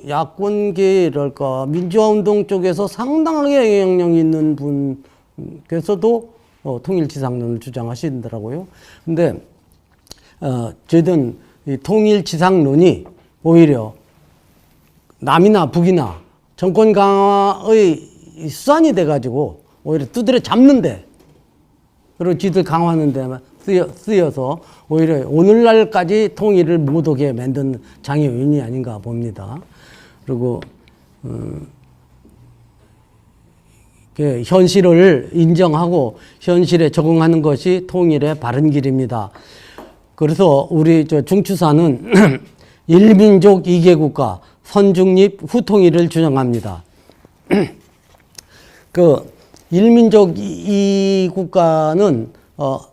야권계랄까 민주화운동 쪽에서 상당하게 영향력이 있는 분께서도 통일지상론을 주장하시더라고요. 근데 저희들은 이 통일지상론이 오히려 남이나 북이나 정권 강화의 수단이 돼가지고 오히려 두드려 잡는데 그리고 지들 강화하는 데만 쓰여서 오히려 오늘날까지 통일을 못하게 만든 장애요인이 아닌가 봅니다. 그리고 현실을 인정하고 현실에 적응하는 것이 통일의 바른 길입니다. 그래서 우리 중추사는 일민족 2개국가 선중립 후통일을 주장합니다. 그 일민족 2국가는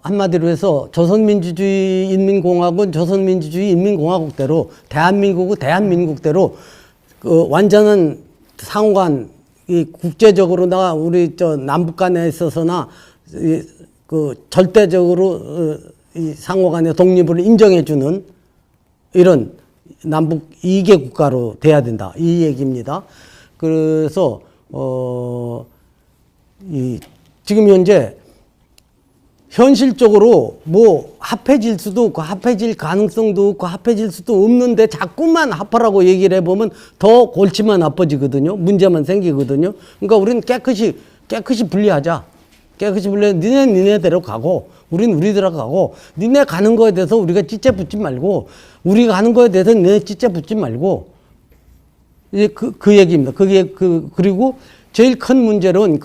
한마디로 해서 조선민주주의 인민공화국은 조선민주주의 인민공화국대로 대한민국은 대한민국대로 그 완전한 상호간 이 국제적으로나 우리 남북 간에 있어서나 그 절대적으로 이 상호간의 독립을 인정해주는 이런 남북 2개 국가로 돼야 된다 이 얘기입니다. 그래서 지금 현재 현실적으로 뭐 합해질 수도 없고 합해질 가능성도 없고 합해질 수도 없는데 자꾸만 합하라고 얘기를 해보면 더 골치만 아파지거든요. 문제만 생기거든요. 그러니까 우리는 깨끗이 분리하자. 깨끗이 분리해. 니네대로 가고 우린 우리대로 가고 니네 가는 거에 대해서 우리가 찌째 붙지 말고 우리가 가는 거에 대해서 니네 찌째 붙지 말고 이제 그 얘기입니다. 그리고 제일 큰 문제는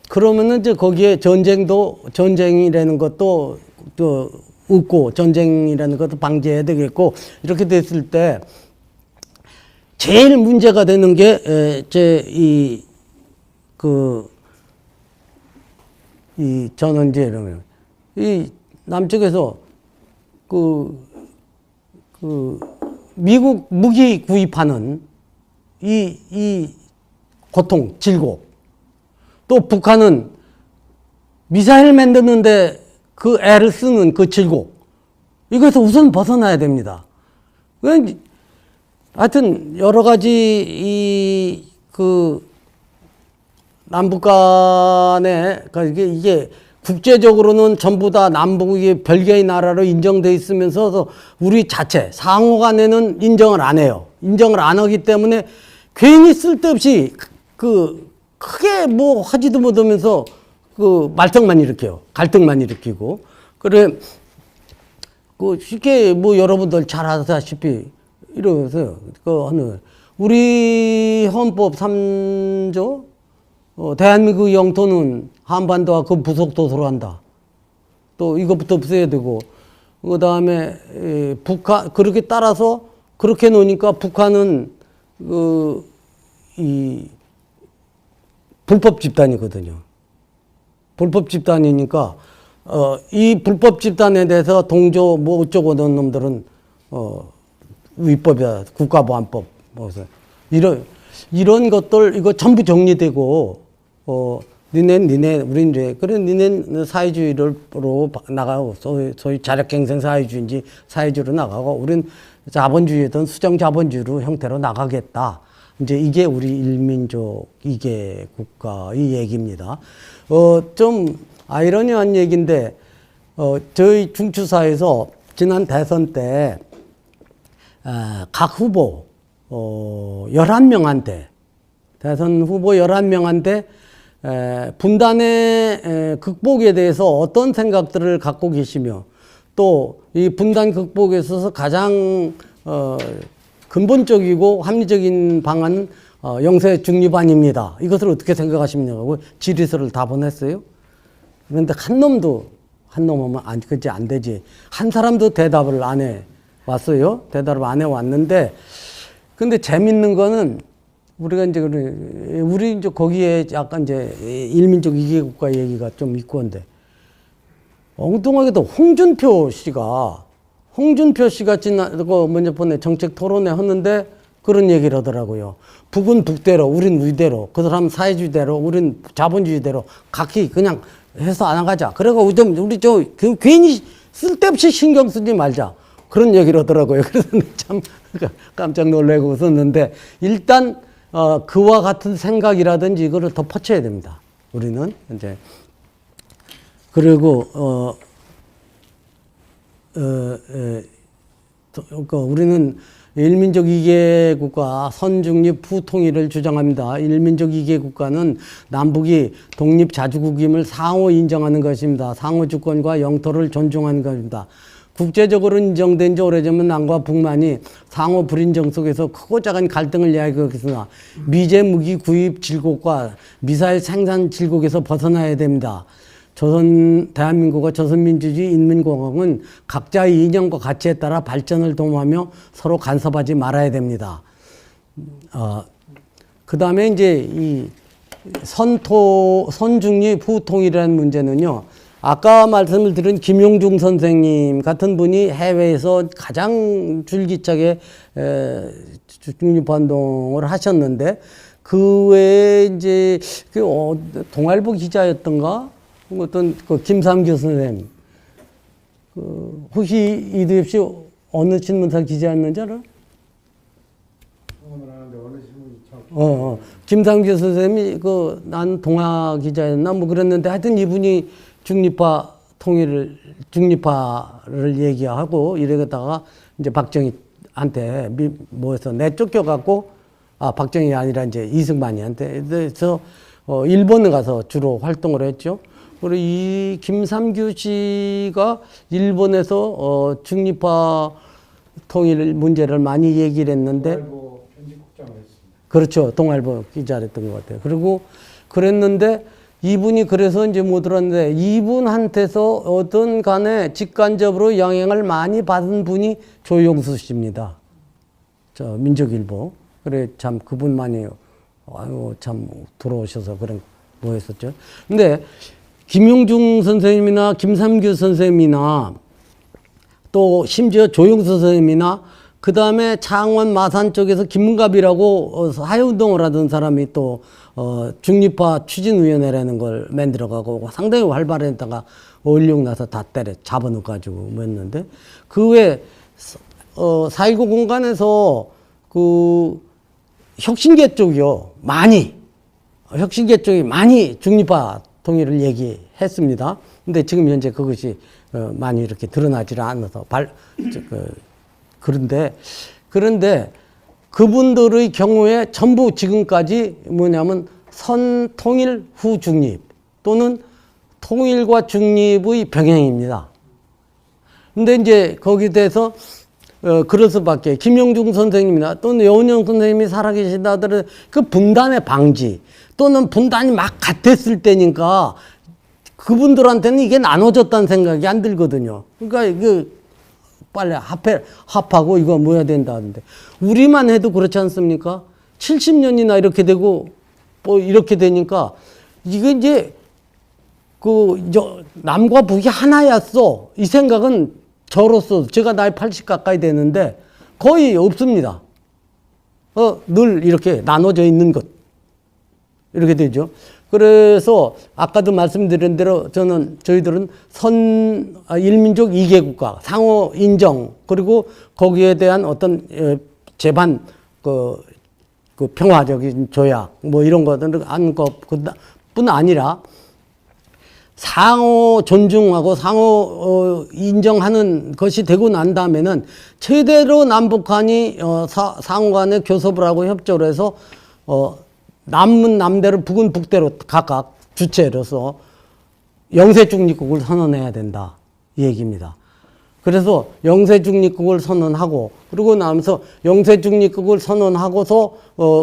그러면은 이제 거기에 전쟁이라는 것도 또 없고 전쟁이라는 것도 방지해야 되겠고 이렇게 됐을 때 제일 문제가 되는 게 저는 이제 이러면 이 남쪽에서 미국 무기 구입하는 이 고통, 질곡. 또 북한은 미사일 만드는데 그 애를 쓰는 그 질곡. 이것에서 우선 벗어나야 됩니다. 하여튼 여러 가지 남북 간에 이게 국제적으로는 전부 다 남북이 별개의 나라로 인정돼 있으면서 우리 자체 상호 간에는 인정을 안 해요. 인정을 안 하기 때문에 괜히 쓸데없이 크게 뭐 하지도 못하면서 말썽만 일으켜요. 갈등만 일으키고. 그래, 쉽게 뭐 여러분들 잘 아시다시피 이러면서, 우리 헌법 3조, 대한민국 영토는 한반도와 그 부속도서로 한다. 또 이것부터 없애야 되고, 그 다음에 북한, 그렇게 따라서 그렇게 놓으니까 북한은 불법 집단이거든요. 불법 집단이니까 이 불법 집단에 대해서 동조 뭐 어쩌고 하는 놈들은 위법이야. 국가보안법 뭐서 이런 것들 이거 전부 정리되고 니네 우리 이제 그래 니네 사회주의로 나가고 소위 자력갱생 사회주의인지 사회주의로 나가고 우린 자본주의든 수정 자본주의로 형태로 나가겠다. 이제 이게 우리 일민족 이계 국가의 얘기입니다. 좀 아이러니한 얘기인데 저희 중추사에서 지난 대선 때 각 후보 11명한테 대선 후보 11명한테 분단의 극복에 대해서 어떤 생각들을 갖고 계시며 또 이 분단 극복에 있어서 가장 근본적이고 합리적인 방안은 영세 중립안입니다. 이것을 어떻게 생각하십니까? 질의서를 다 보냈어요. 그런데 한 놈은 그치 안 되지. 한 사람도 대답을 안 해 왔어요. 대답을 안 해 왔는데 근데 재밌는 거는 우리 이제 거기에 약간 이제 일민족 이계국가 얘기가 좀 있고 한데 엉뚱하게도 홍준표 씨가 지난 번에 정책 토론회 하는데 그런 얘기를 하더라고요. 북은 북대로, 우린 우리대로, 그 사람 사회주의대로, 우린 자본주의대로 각기 그냥 해서 안 나가자. 그래서 우리 괜히 쓸데없이 신경 쓰지 말자. 그런 얘기를 하더라고요. 그래서 참 깜짝 놀라고 웃었는데 일단 그와 같은 생각이라든지 이거를 더 퍼쳐야 됩니다. 우리는 이제 그리고 우리는 일민족 이계 국가 선중립 후통일을 주장합니다. 일민족 이계 국가는 남북이 독립 자주국임을 상호 인정하는 것입니다. 상호 주권과 영토를 존중하는 것입니다. 국제적으로 인정된 지 오래전면 남과 북만이 상호 불인정 속에서 크고 작은 갈등을 이야기하겠으나 미제 무기 구입 질곡과 미사일 생산 질곡에서 벗어나야 됩니다. 대한민국과 조선민주주의 인민공화국은 각자의 이념과 가치에 따라 발전을 도모하며 서로 간섭하지 말아야 됩니다. 그 다음에 이제 이 선중립 후통일이라는 문제는요. 아까 말씀을 드린 김용중 선생님 같은 분이 해외에서 가장 줄기차게 중립운동을 하셨는데 그 외에 이제 동아일보 기자였던가 어떤 김삼규 선생님 혹시 이두엽 씨 어느 신문사 기자였는지 알아? 김삼규 선생님이 난 동아 기자였나 뭐 그랬는데 하여튼 이분이 중립파를 얘기하고 이러다가 이제 박정희한테 뭐해서 내쫓겨갖고 박정희 아니라 이제 이승만이한테 그래서 일본에 가서 주로 활동을 했죠. 그리고 이 김삼규 씨가 일본에서 중립파 통일 문제를 많이 얘기를 했는데 동아일보 편집국장을 했습니다. 그렇죠. 동아일보 기자를 했던 것 같아요. 그리고 그랬는데 이분이 그래서 이제 못 들었는데 이분한테서 어떤 간에 직간접으로 영향을 많이 받은 분이 조용수 씨입니다. 민족일보. 그래 참 그분만이 참 들어오셔서 그런 뭐 했었죠. 근데 김용중 선생님이나 김삼규 선생님이나 또 심지어 조용수 선생님이나 그 다음에 창원 마산 쪽에서 김문갑이라고 사회운동을 하던 사람이 또 중립화 추진위원회라는 걸 만들어가고 상당히 활발했다가 5.16 나서 다 잡아놓고가지고 뭐 했는데 그 외에 4.19 공간에서 혁신계 쪽이요 혁신계 쪽이 많이 중립화 통일을 얘기했습니다. 근데 지금 현재 그것이 많이 이렇게 드러나지 않아서 그런데 그분들의 경우에 전부 지금까지 뭐냐면 선통일 후 중립 또는 통일과 중립의 병행입니다. 근데 이제 거기에 대해서 그럴 수밖에 김영중 선생님이나 또는 여운영 선생님이 살아계신다 하더라도 그 분단의 방지 또는 분단이 막 같았을 때니까 그분들한테는 이게 나눠졌다는 생각이 안 들거든요. 그러니까 빨리 합하고 이거 뭐 해야 된다 하는데 우리만 해도 그렇지 않습니까? 70년이나 이렇게 되고 뭐 이렇게 되니까 이게 이제 남과 북이 하나였어. 이 생각은 저로서 제가 나이 80 가까이 되는데 거의 없습니다. 늘 이렇게 나눠져 있는 것. 이렇게 되죠. 그래서 아까도 말씀드린 대로 저희들은 일민족 2개 국가, 상호 인정, 그리고 거기에 대한 어떤 재반, 그 평화적인 조약, 뭐 이런 것들을 한 것뿐 아니라 상호 존중하고 상호 인정하는 것이 되고 난 다음에는 최대로 남북한이 상호 간에 교섭을 하고 협조를 해서 남은 남대로 북은 북대로 각각 주체로서 영세중립국을 선언해야 된다 이 얘기입니다. 그래서 영세중립국을 선언하고 그러고 나면서 영세중립국을 선언하고서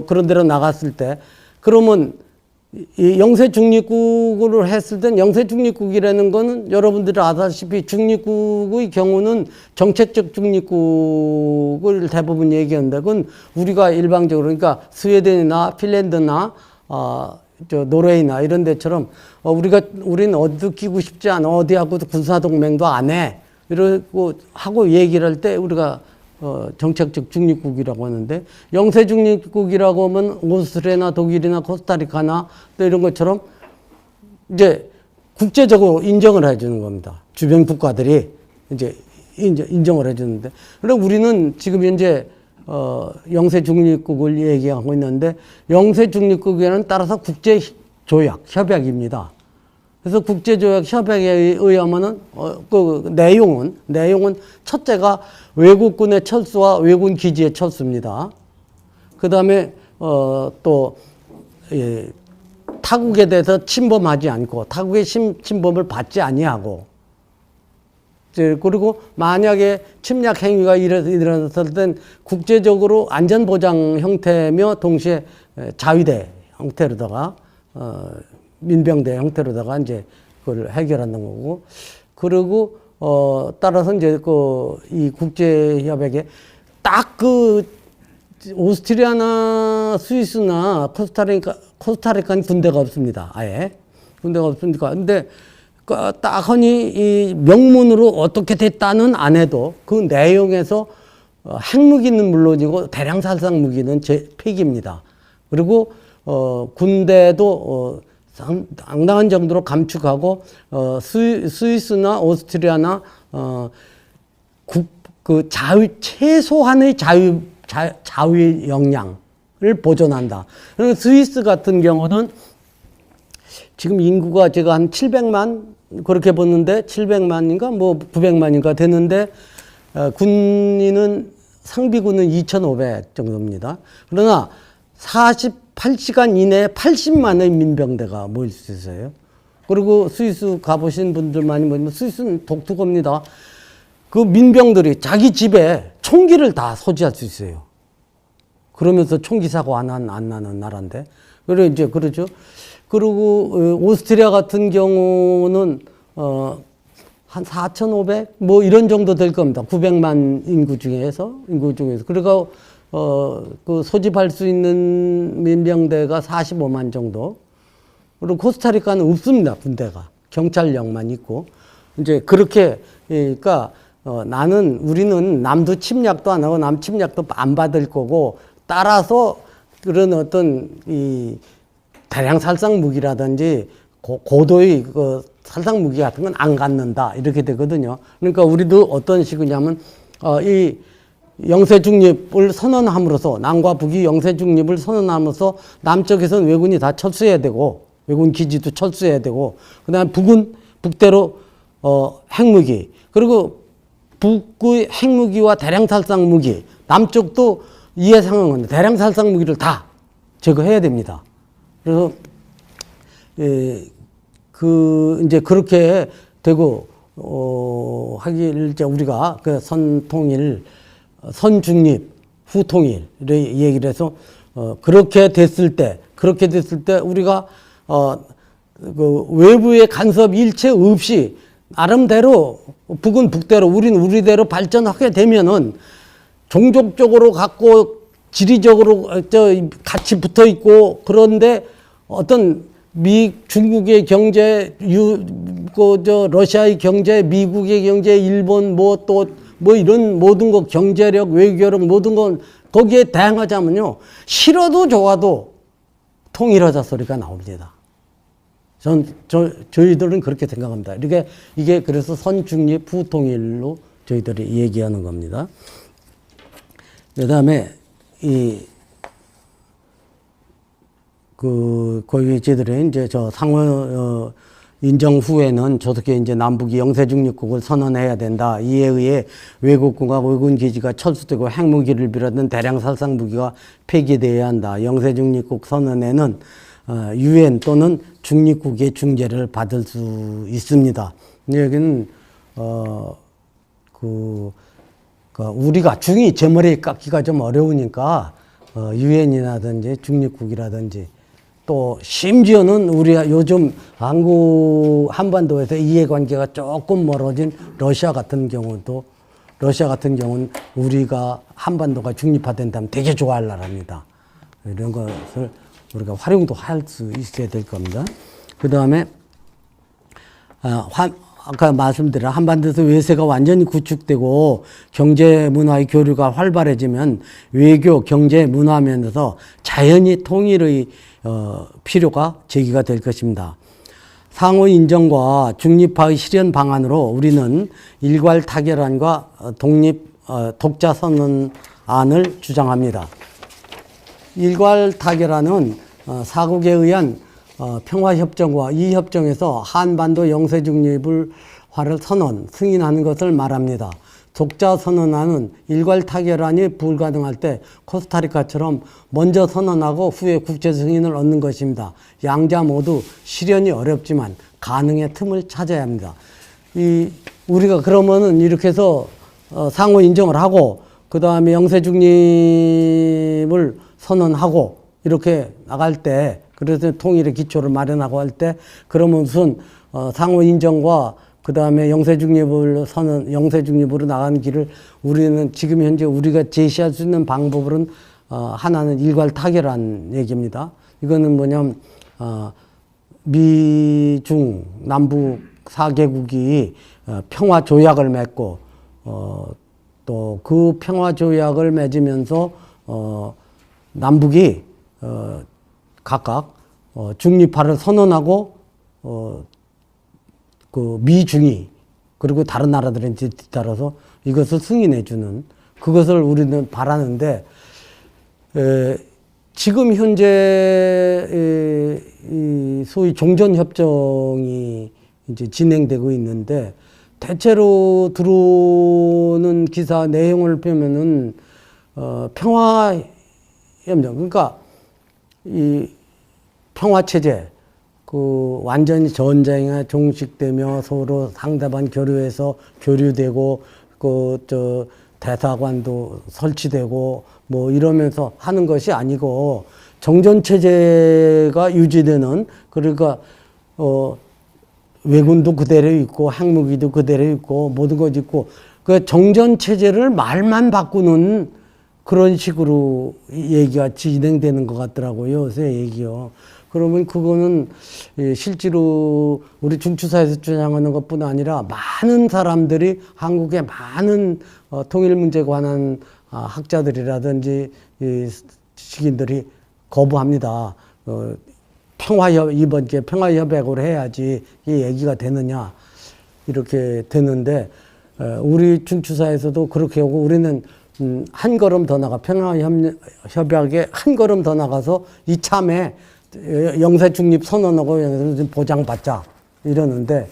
그런 데로 나갔을 때 그러면 이 영세중립국을 했을 땐 영세중립국이라는 거는 여러분들이 아다시피 중립국의 경우는 정책적 중립국을 대부분 얘기하는데 그건 우리가 일방적으로 그러니까 스웨덴이나 핀란드나 노르웨이나 이런 데처럼 우리는 어디 끼고 싶지 않아 어디하고도 군사동맹도 안 해 이러고 하고 얘기를 할 때 우리가 정책적 중립국이라고 하는데 영세 중립국이라고 하면 오스트리아나 독일이나 코스타리카나 또 이런 것처럼 이제 국제적으로 인정을 해주는 겁니다. 주변 국가들이 이제 인정을 해주는데 그럼 우리는 지금 현재 영세 중립국을 얘기하고 있는데 영세 중립국에는 따라서 국제 조약 협약입니다. 그래서 국제조약 협약에 의하면은, 그 내용은 첫째가 외국군의 철수와 외군 기지의 철수입니다. 그 다음에, 타국에 대해서 침범하지 않고, 타국의 침범을 받지 아니하고, 그리고 만약에 침략 행위가 일어났을 땐 국제적으로 안전보장 형태며 동시에 자위대 형태로다가, 민병대 형태로다가 이제 그걸 해결하는 거고, 그리고, 따라서 이제 이 국제협약에 딱 오스트리아나 스위스나 코스타리카는 군대가 없습니다. 아예. 군대가 없으니까. 근데, 딱하니 이 명문으로 어떻게 됐다는 안 해도 그 내용에서 핵무기는 물론이고 대량살상 무기는 폐기입니다. 그리고, 군대도, 상당한 정도로 감축하고 스위스나 오스트리아나 최소한의 자위 역량을 보존한다. 그리고 스위스 같은 경우는 지금 인구가 제가 한 700만 그렇게 보는데 700만인가 뭐 900만인가 되는데 군인은 상비군은 2,500 정도입니다. 그러나 48시간 이내에 80만의 민병대가 모일 수 있어요. 그리고 스위스 가보신 분들 많이 보면 스위스는 독특합니다. 그 민병들이 자기 집에 총기를 다 소지할 수 있어요. 그러면서 총기 사고 안 나는 나라인데. 그래 이제 그러죠. 그리고 오스트리아 같은 경우는 한 4,500 뭐 이런 정도 될 겁니다. 900만 인구 중에서. 그리고 그 소집할 수 있는 민병대가 45만 정도. 그리고 코스타리카는 없습니다, 군대가. 경찰력만 있고. 이제 그렇게, 그러니까, 우리는 남도 침략도 안 하고 남 침략도 안 받을 거고, 따라서 그런 어떤 이 대량 살상 무기라든지 고도의 그 살상 무기 같은 건 안 갖는다. 이렇게 되거든요. 그러니까 우리도 어떤 식이냐면, 이 영세중립을 선언함으로써 남과 북이 영세중립을 선언함으로써 남쪽에서는 왜군이 다 철수해야 되고 왜군 기지도 철수해야 되고 그다음에 북은 북대로 핵무기 그리고 북의 핵무기와 대량살상 무기 남쪽도 이해 상황은 대량살상 무기를 다 제거해야 됩니다. 그래서 이제 그렇게 되고 하기를 이제 우리가 그 선통일 선중립, 후통일, 이렇게 얘기를 해서, 그렇게 됐을 때, 우리가, 그 외부의 간섭 일체 없이, 나름대로, 북은 북대로, 우리는 우리대로 발전하게 되면은, 종족적으로 갖고, 지리적으로, 같이 붙어 있고, 그런데 어떤 중국의 경제, 러시아의 경제, 미국의 경제, 일본 뭐 이런 모든 것, 경제력, 외교력 모든 건 거기에 대항하자면요. 싫어도 좋아도 통일하자 소리가 나옵니다. 저희들은 그렇게 생각합니다. 이게 그래서 선중립 후통일로 저희들이 얘기하는 겁니다. 그 다음에, 거기 저희들이 이제 상호, 인정 후에는 저렇게 이제 남북이 영세중립국을 선언해야 된다. 이에 의해 외국군과 외군 기지가 철수되고 핵무기를 비롯한 대량 살상 무기가 폐기되어야 한다. 영세중립국 선언에는 유엔 또는 중립국의 중재를 받을 수 있습니다. 여기는 우리가 중이 제 머리에 깎기가 좀 어려우니까 유엔이라든지 중립국이라든지 또 심지어는 우리가 요즘 한반도에서 이해관계가 조금 멀어진 러시아 같은 경우는 우리가 한반도가 중립화된다면 되게 좋아할 나라입니다. 이런 것을 우리가 활용도 할 수 있어야 될 겁니다. 그 다음에 아까 말씀드린 한반도에서 외세가 완전히 구축되고 경제 문화의 교류가 활발해지면 외교, 경제, 문화 면에서 자연히 통일의 필요가 제기가 될 것입니다. 상호 인정과 중립화의 실현 방안으로 우리는 일괄 타결안과 독자 선언안을 주장합니다. 일괄 타결안은 사국에 의한 평화협정과 이 협정에서 한반도 영세중립을 승인하는 것을 말합니다. 독자 선언안은 일괄 타결안이 불가능할 때 코스타리카처럼 먼저 선언하고 후에 국제 승인을 얻는 것입니다. 양자 모두 실현이 어렵지만 가능의 틈을 찾아야 합니다. 우리가 그러면은 이렇게 해서 상호 인정을 하고 그 다음에 영세중립을 선언하고 이렇게 나갈 때 그래서 통일의 기초를 마련하고 할 때 그러면 무슨 상호 인정과 그 다음에 영세중립으로 나가는 길을 우리는 지금 현재 우리가 제시할 수 있는 방법으로는 하나는 일괄 타결한 얘기입니다. 이거는 뭐냐면 미중 남북 4개국이 평화 조약을 맺고 또 그 평화 조약을 맺으면서 남북이 각각 중립화를 선언하고 그 미중이 그리고 다른 나라들에 뒤따라서 이것을 승인해주는 그것을 우리는 바라는데 지금 현재 소위 종전협정이 이제 진행되고 있는데 대체로 들어오는 기사 내용을 보면은 평화협정 그러니까 이 평화체제 완전히 전쟁에 종식되며 서로 상대방 교류되고 대사관도 설치되고 뭐 이러면서 하는 것이 아니고 정전체제가 유지되는 그러니까 왜군도 그대로 있고 핵무기도 그대로 있고 모든 것이 있고 그 정전체제를 말만 바꾸는 그런 식으로 얘기가 진행되는 것 같더라고요. 요새 얘기요. 그러면 그거는 실제로 우리 중추사에서 주장하는 것뿐 아니라 많은 사람들이 한국의 많은 통일 문제에 관한 학자들이라든지 시민들이 거부합니다. 이번 기회에 평화협약으로 해야지 이 얘기가 되느냐 이렇게 되는데 우리 중추사에서도 그렇게 하고 우리는 한 걸음 더 나가 평화협약에 한 걸음 더 나가서 이참에 영세중립 선언하고 보장받자 이러는데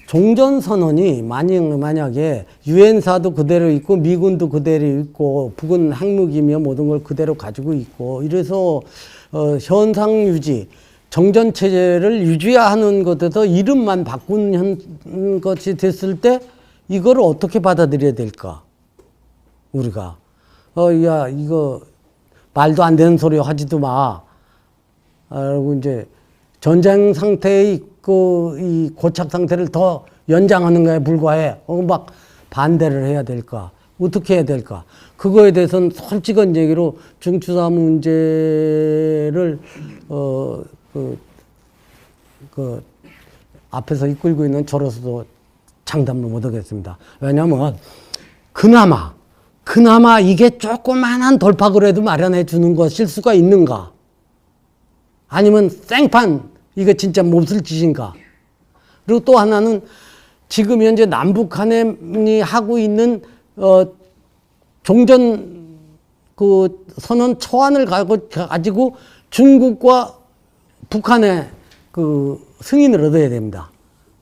종전선언이 만약에 유엔사도 그대로 있고 미군도 그대로 있고 북은 핵무기며 모든 걸 그대로 가지고 있고 이래서 현상 유지 정전체제를 유지하는 것에서 이름만 바꾼 것이 됐을 때 이거를 어떻게 받아들여야 될까 우리가 야 이거 말도 안 되는 소리 하지도 마 그리고 이제 전쟁 상태의 이 고착 상태를 더 연장하는 거에 불과해 막 반대를 해야 될까 어떻게 해야 될까? 그거에 대해서는 솔직한 얘기로 중추사 문제를 앞에서 이끌고 있는 저로서도 장담을 못하겠습니다. 왜냐하면 그나마 이게 조그만한 돌파구라도 마련해 주는 것일 수가 있는가? 아니면 생판 이거 진짜 몹쓸 짓인가? 그리고 또 하나는 지금 현재 남북한이 하고 있는 종전 그 선언 초안을 가지고 중국과 북한의 그 승인을 얻어야 됩니다.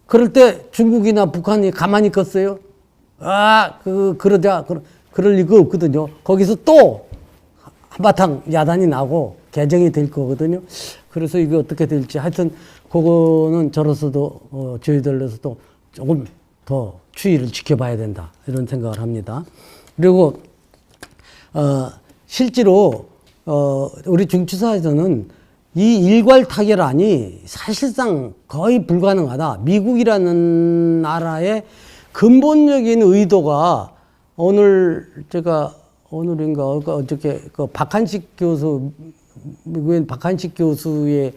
그럴 때 중국이나 북한이 가만히 있겠어요? 그럴 리가 없거든요. 거기서 또 한바탕 야단이 나고 개정이 될 거거든요. 그래서 이게 어떻게 될지 하여튼 그거는 저로서도 저희들로서도 조금 더 추이를 지켜봐야 된다 이런 생각을 합니다. 그리고 실제로 우리 중추사에서는 이 일괄 타결안이 사실상 거의 불가능하다. 미국이라는 나라의 근본적인 의도가 오늘인가 어저께 그 박한식 교수, 미국인 박한식 교수의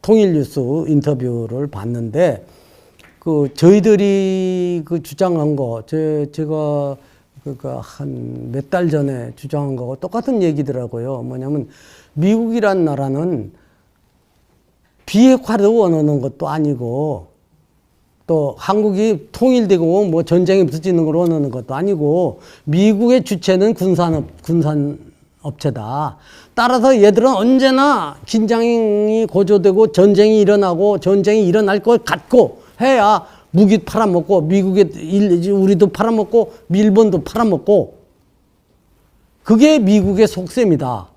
통일뉴스 인터뷰를 봤는데 저희들이 주장한 거 제가 한 몇 달 전에 주장한 거하고 똑같은 얘기더라고요. 뭐냐면 미국이란 나라는 비핵화를 원하는 것도 아니고 또 한국이 통일되고 뭐 전쟁이 없어지는 걸 원하는 것도 아니고 미국의 주체는 군산업체다. 따라서 얘들은 언제나 긴장이 고조되고 전쟁이 일어나고 전쟁이 일어날 것 같고 해야 무기 팔아먹고 우리도 팔아먹고 일본도 팔아먹고 그게 미국의 속셈이다.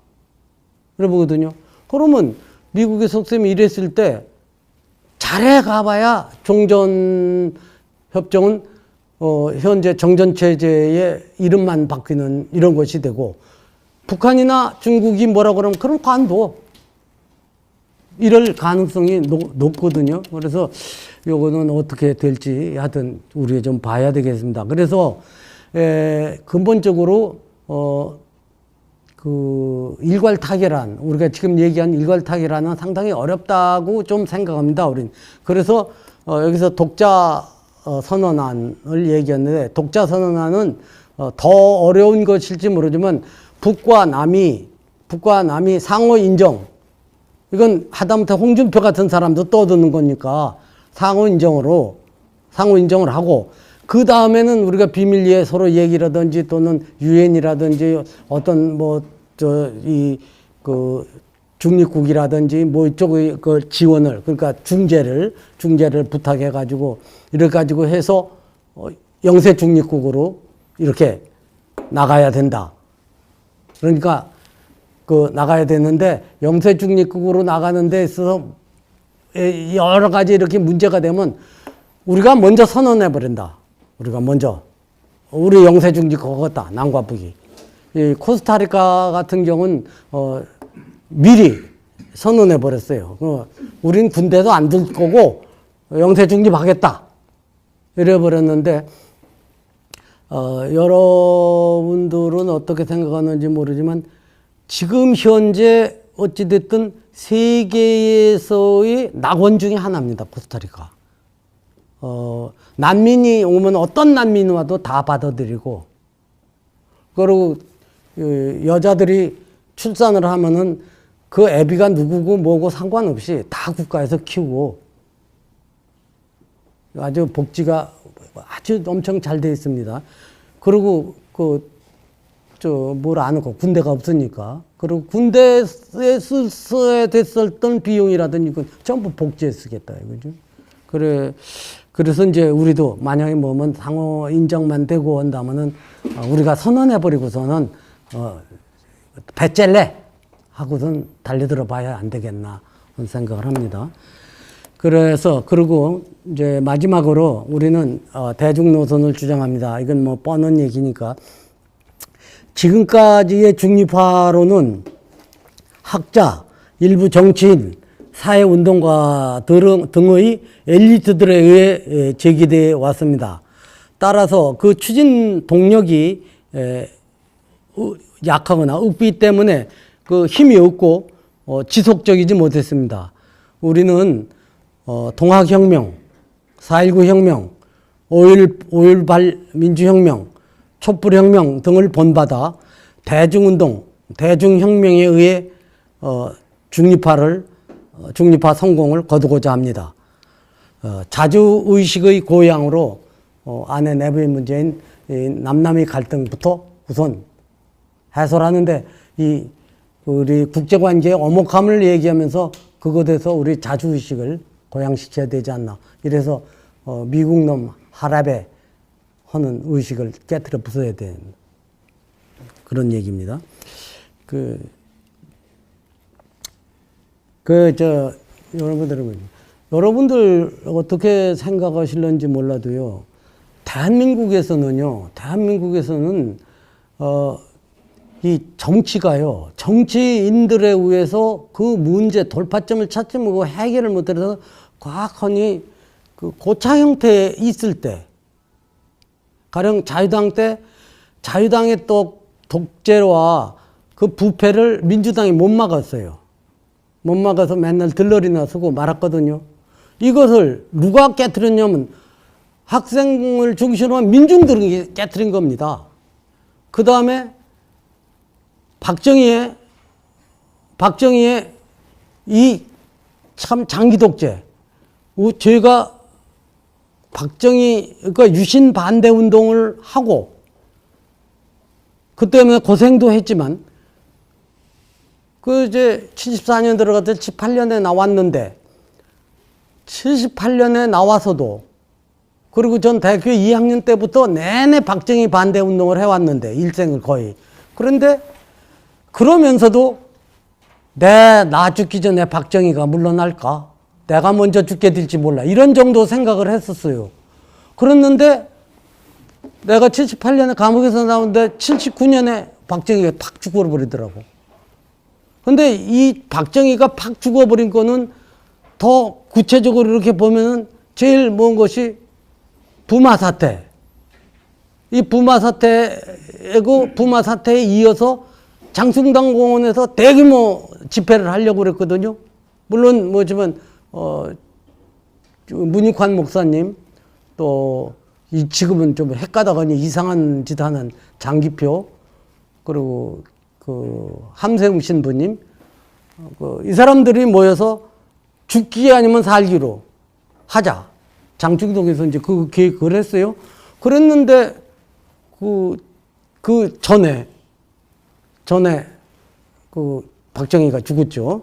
그래 보거든요. 그러면 미국의 속셈이 이랬을 때 잘해 가봐야 종전 협정은 현재 정전체제의 이름만 바뀌는 이런 것이 되고 북한이나 중국이 뭐라고 그러면 그럼 관둬. 이럴 가능성이 높거든요. 그래서 요거는 어떻게 될지 하여튼 우리가 좀 봐야 되겠습니다. 그래서 근본적으로 일괄 타결안, 우리가 지금 얘기한 일괄 타결안은 상당히 어렵다고 좀 생각합니다. 우린. 그래서 여기서 독자 선언안을 얘기했는데 독자 선언안은 더 어려운 것일지 모르지만 북과 남이 상호 인정. 이건 하다못해 홍준표 같은 사람도 떠드는 거니까 상호 인정을 하고 그 다음에는 우리가 비밀리에 서로 얘기라든지 또는 유엔이라든지 어떤 중립국이라든지 이쪽의 지원을 그러니까 중재를 부탁해 가지고 이래 가지고 해서 영세 중립국으로 이렇게 나가야 된다. 그러니까 나가야 되는데 영세 중립국으로 나가는 데 있어서 여러 가지 이렇게 문제가 되면 우리가 먼저 선언해 버린다. 우리 영세 중립국 같다. 남과 북이. 이 코스타리카 같은 경우는 미리 선언해 버렸어요. 우린 군대도 안 들 거고 영세 중립하겠다. 이래 버렸는데 여러분들은 어떻게 생각하는지 모르지만 지금 현재 어찌됐든 세계에서의 낙원 중에 하나입니다. 코스타리카. 난민이 오면 어떤 난민이 와도 다 받아들이고 그리고 여자들이 출산을 하면은 그 애비가 누구고 뭐고 상관없이 다 국가에서 키우고 아주 복지가 아주 엄청 잘 돼 있습니다. 그리고 뭘 아는 거 군대가 없으니까 그리고 군대에 써야 됐었던 비용이라든지 이건 전부 복지에 쓰겠다 이거죠. 그래서 이제 우리도 만약에 뭐면 상호 인정만 되고 한다면은 우리가 선언해 버리고서는 배째래 하고선 달려들어 봐야 안 되겠나 그런 생각을 합니다. 그리고 이제 마지막으로 우리는 대중 노선을 주장합니다. 이건 뭐 뻔한 얘기니까 지금까지의 중립화로는 학자, 일부 정치인, 사회운동가 등의 엘리트들에 의해 제기되어 왔습니다. 따라서 그 추진 동력이 약하거나 없기 때문에 그 힘이 없고 지속적이지 못했습니다. 우리는 동학혁명, 4.19 혁명, 5.18 민주혁명, 촛불혁명 등을 본받아 대중운동, 대중혁명에 의해 중립화 성공을 거두고자 합니다. 자주의식의 고향으로 아내 내부의 문제인 남남의 갈등부터 우선 해소하는데 우리 국제관계의 엄혹함을 얘기하면서 그것에서 우리 자주의식을 고양시켜야 되지 않나. 이래서 미국 놈 하랍에 하는 의식을 깨트려 부숴야 되는 그런 얘기입니다. 여러분들 어떻게 생각하실런지 몰라도요. 대한민국에서는 이 정치가요, 정치인들에 의해서 그 문제 돌파점을 찾지 못하고 해결을 못해서 과학하니 그 고차 형태에 있을 때, 가령 자유당 때 자유당의 또 독재와 그 부패를 민주당이 못 막았어요. 못 막아서 맨날 들러리나 쓰고 말았거든요. 이것을 누가 깨트렸냐면 학생을 중심으로 한 민중들이 깨트린 겁니다. 그 다음에 박정희의 이 참 장기 독재. 제가 박정희가 유신 반대 운동을 하고 그 때문에 고생도 했지만 이제 74년 들어갔을 때 78년에 나왔는데 78년에 나와서도 그리고 전 대학교 2학년 때부터 내내 박정희 반대 운동을 해왔는데 일생을 거의. 그런데 그러면서도 나 죽기 전에 박정희가 물러날까? 내가 먼저 죽게 될지 몰라. 이런 정도 생각을 했었어요. 그랬는데 내가 78년에 감옥에서 나오는데 79년에 박정희가 팍 죽어버리더라고. 근데 이 박정희가 팍 죽어버린 거는 더 구체적으로 이렇게 보면은 제일 먼 것이 부마 사태. 이 부마 사태에 이어서 장충당 공원에서 대규모 집회를 하려고 그랬거든요. 물론 뭐지만 문익환 목사님 또 지금은 좀 헷가다가니 이상한 짓 하는 장기표 그리고 함세웅 신부님 이 사람들이 모여서 죽기 아니면 살기로 하자. 장충동에서 이제 그 계획을 했어요. 그랬는데 그 전에 박정희가 죽었죠.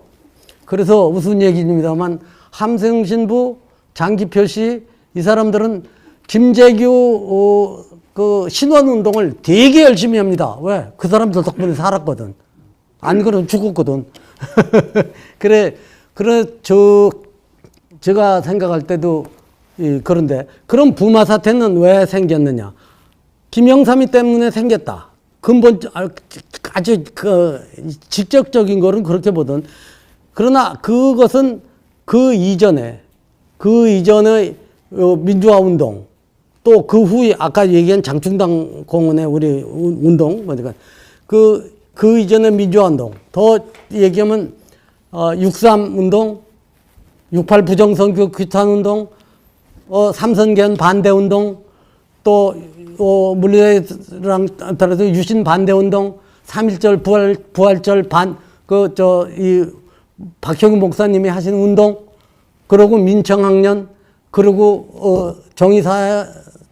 그래서 무슨 얘기입니다만 함세웅 신부, 장기표 씨 이 사람들은 김재규 신원운동을 되게 열심히 합니다. 왜? 그 사람들 덕분에 살았거든. 안 그러면 죽었거든. 제가 생각할 때도 그런데 그럼 부마 사태는 왜 생겼느냐? 김영삼이 때문에 생겼다. 아주 직접적인 거는 그렇게 보던. 그러나 그것은 그 이전의 민주화 운동 또 그 후에 아까 얘기한 장충당 공원의 우리 운동 그 이전의 민주화 운동 더 얘기하면 6.3 운동 6.8 부정선거 규탄 운동 삼선견 반대 운동 또 물리랑 따라서 유신 반대 운동 3.1절 부활절 이 박형희 목사님이 하신 운동 그리고 민청학년 그리고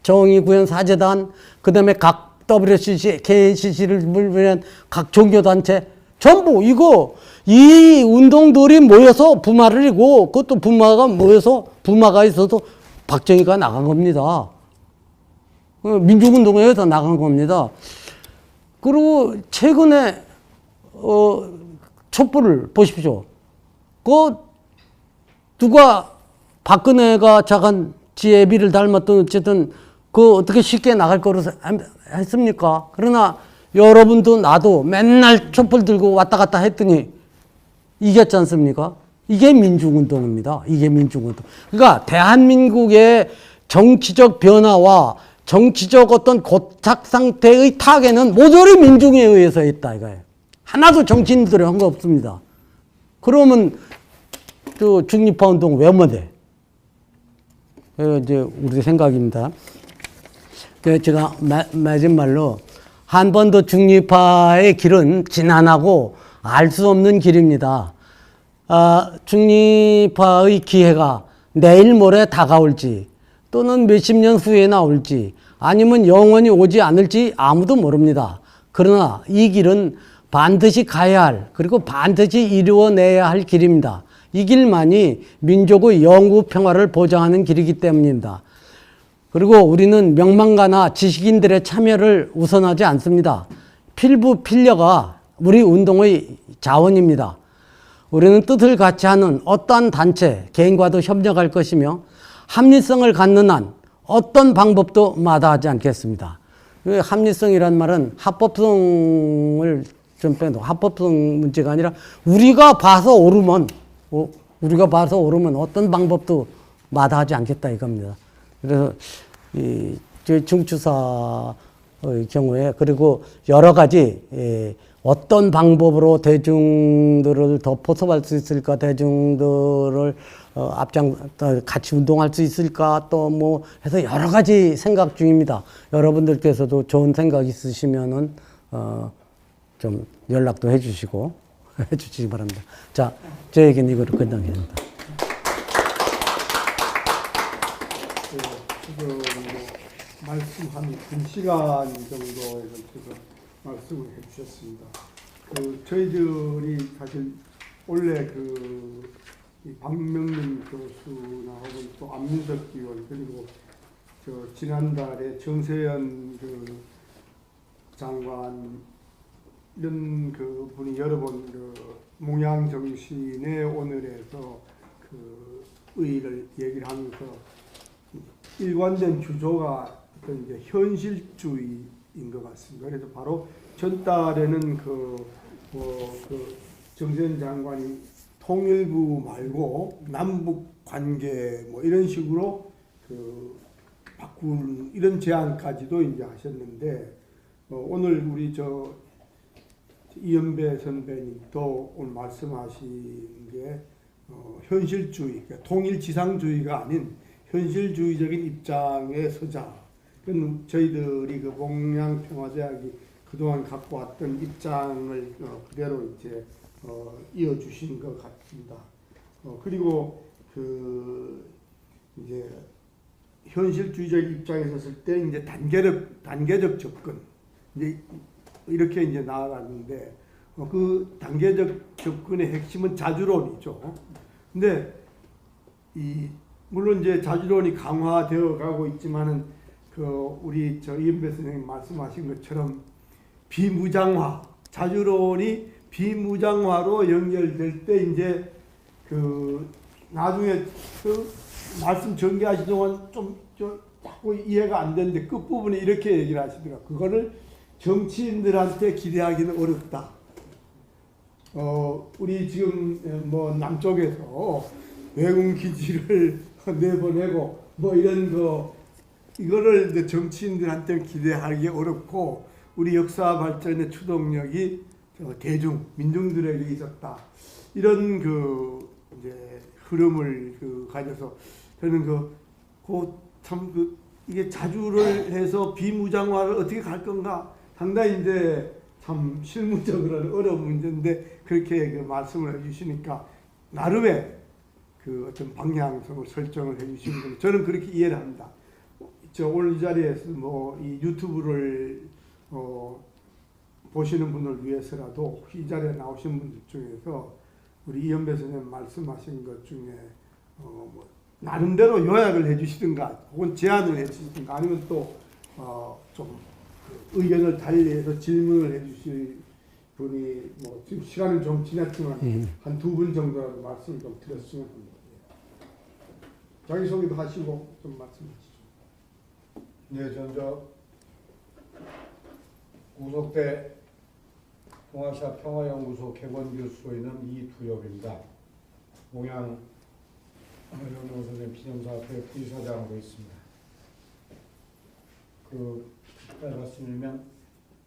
정의구현 사재단 그다음에 각 WCC, KCC를 위한 각 종교단체 전부 이 운동들이 모여서 부마를 이고 그것도 부마가 있어서 박정희가 나간 겁니다. 민주운동에서 나간 겁니다. 그리고 최근에 촛불을 보십시오. 누가 박근혜가 자간 지애비를 닮았던 어쨌든 어떻게 쉽게 나갈 거로 했습니까? 그러나 여러분도 나도 맨날 촛불 들고 왔다 갔다 했더니 이겼지 않습니까? 이게 민중운동입니다. 이게 민중운동. 그러니까 대한민국의 정치적 변화와 정치적 어떤 고착 상태의 타개는 모조리 민중에 의해서 했다 이거예요. 하나도 정치인들이 한 거 없습니다. 그러면 저 중립화 운동 왜 못해? 이제 우리 생각입니다. 제가 마지막으로 한반도 중립화의 길은 지난하고 알 수 없는 길입니다. 중립화의 기회가 내일 모레 다가올지 또는 몇십 년 후에 나올지 아니면 영원히 오지 않을지 아무도 모릅니다. 그러나 이 길은 반드시 가야 할 그리고 반드시 이루어내야 할 길입니다. 이 길만이 민족의 영구 평화를 보장하는 길이기 때문입니다. 그리고 우리는 명망가나 지식인들의 참여를 우선하지 않습니다. 필부 필려가 우리 운동의 자원입니다. 우리는 뜻을 같이 하는 어떠한 단체, 개인과도 협력할 것이며 합리성을 갖는 한 어떤 방법도 마다하지 않겠습니다. 합리성이란 말은 합법성을 좀 빼도 합법성 문제가 아니라 우리가 봐서 오르면 어떤 방법도 마다하지 않겠다 이겁니다. 그래서 저희 중추사의 경우에 그리고 여러 가지 어떤 방법으로 대중들을 더 포섭할 수 있을까, 대중들을 같이 운동할 수 있을까, 또 뭐 해서 여러 가지 생각 중입니다. 여러분들께서도 좋은 생각 있으시면은 좀 연락도 해주시고 해주시기 바랍니다. 자, 저에게는 이거를 끝나겠습니다. 지금 말씀 한 2시간 정도에 걸쳐서 말씀을 해주셨습니다. 저희들이 사실 원래 이 박명림 교수나 혹은 또 안민석 의원 그리고 지난달에 정세현 장관 이런 분이 여러 번 몽양정신의 오늘에서 의의를 얘기를 하면서 일관된 주조가 어떤 이제 현실주의인 것 같습니다. 그래서 바로 전달에는 정세현 장관이 통일부 말고 남북 관계 뭐 이런 식으로 바꾸는 이런 제안까지도 이제 하셨는데 오늘 우리 이연배 선배님도 오늘 말씀하신 게 현실주의, 그러니까 통일지상주의가 아닌 현실주의적인 입장에 서자. 그건 저희들이 몽양평화제약이 그동안 갖고 왔던 입장을 그대로 이제 이어주신 것 같습니다. 그리고 이제 현실주의적 입장에 섰을 때 이제 단계적 접근 이제 이렇게 이제 나아갔는데 그 단계적 접근의 핵심은 자주론이죠. 근데 물론 이제 자주론이 강화되어 가고 있지만은 우리 이연배 선생님 말씀하신 것처럼 비무장화, 자주론이 비무장화로 연결될 때 이제 나중에 말씀 전개하시는 동안 좀 자꾸 이해가 안 되는데 끝부분에 이렇게 얘기를 하시더라고요. 그거를 정치인들한테 기대하기는 어렵다. 우리 지금 뭐 남쪽에서 외국 기지를 내보내고 뭐 이런 이거를 이제 정치인들한테 기대하기 어렵고 우리 역사 발전의 추동력이 민중들에게 있었다. 이런 이제 흐름을 가져서 저는 이게 자주를 해서 비무장화를 어떻게 갈 건가 상당히 이제 참 실무적으로는 어려운 문제인데 그렇게 말씀을 해주시니까 나름의 어떤 방향성을 설정을 해주시는 거 저는 그렇게 이해를 합니다. 오늘 이 자리에서 이 유튜브를 보시는 분을 위해서라도 이 자리에 나오신 분들 중에서 우리 이연배 선생님 말씀하신 것 중에 나름대로 요약을 해주시든가 혹은 제안을 해주시든가 아니면 또 좀 의견을 달리해서 질문을 해주실 분이 지금 시간은 좀 지났지만 한 2분 정도라도 말씀을 좀 드렸으면 합니다. 자기소개도 하시고 좀 말씀하시죠. 네, 먼저 구속대 동아시아 평화연구소 개건교수로 있는 이두엽입니다. 동양 연구 선생 비정사학회 부의사장하고 있습니다. 말씀드리면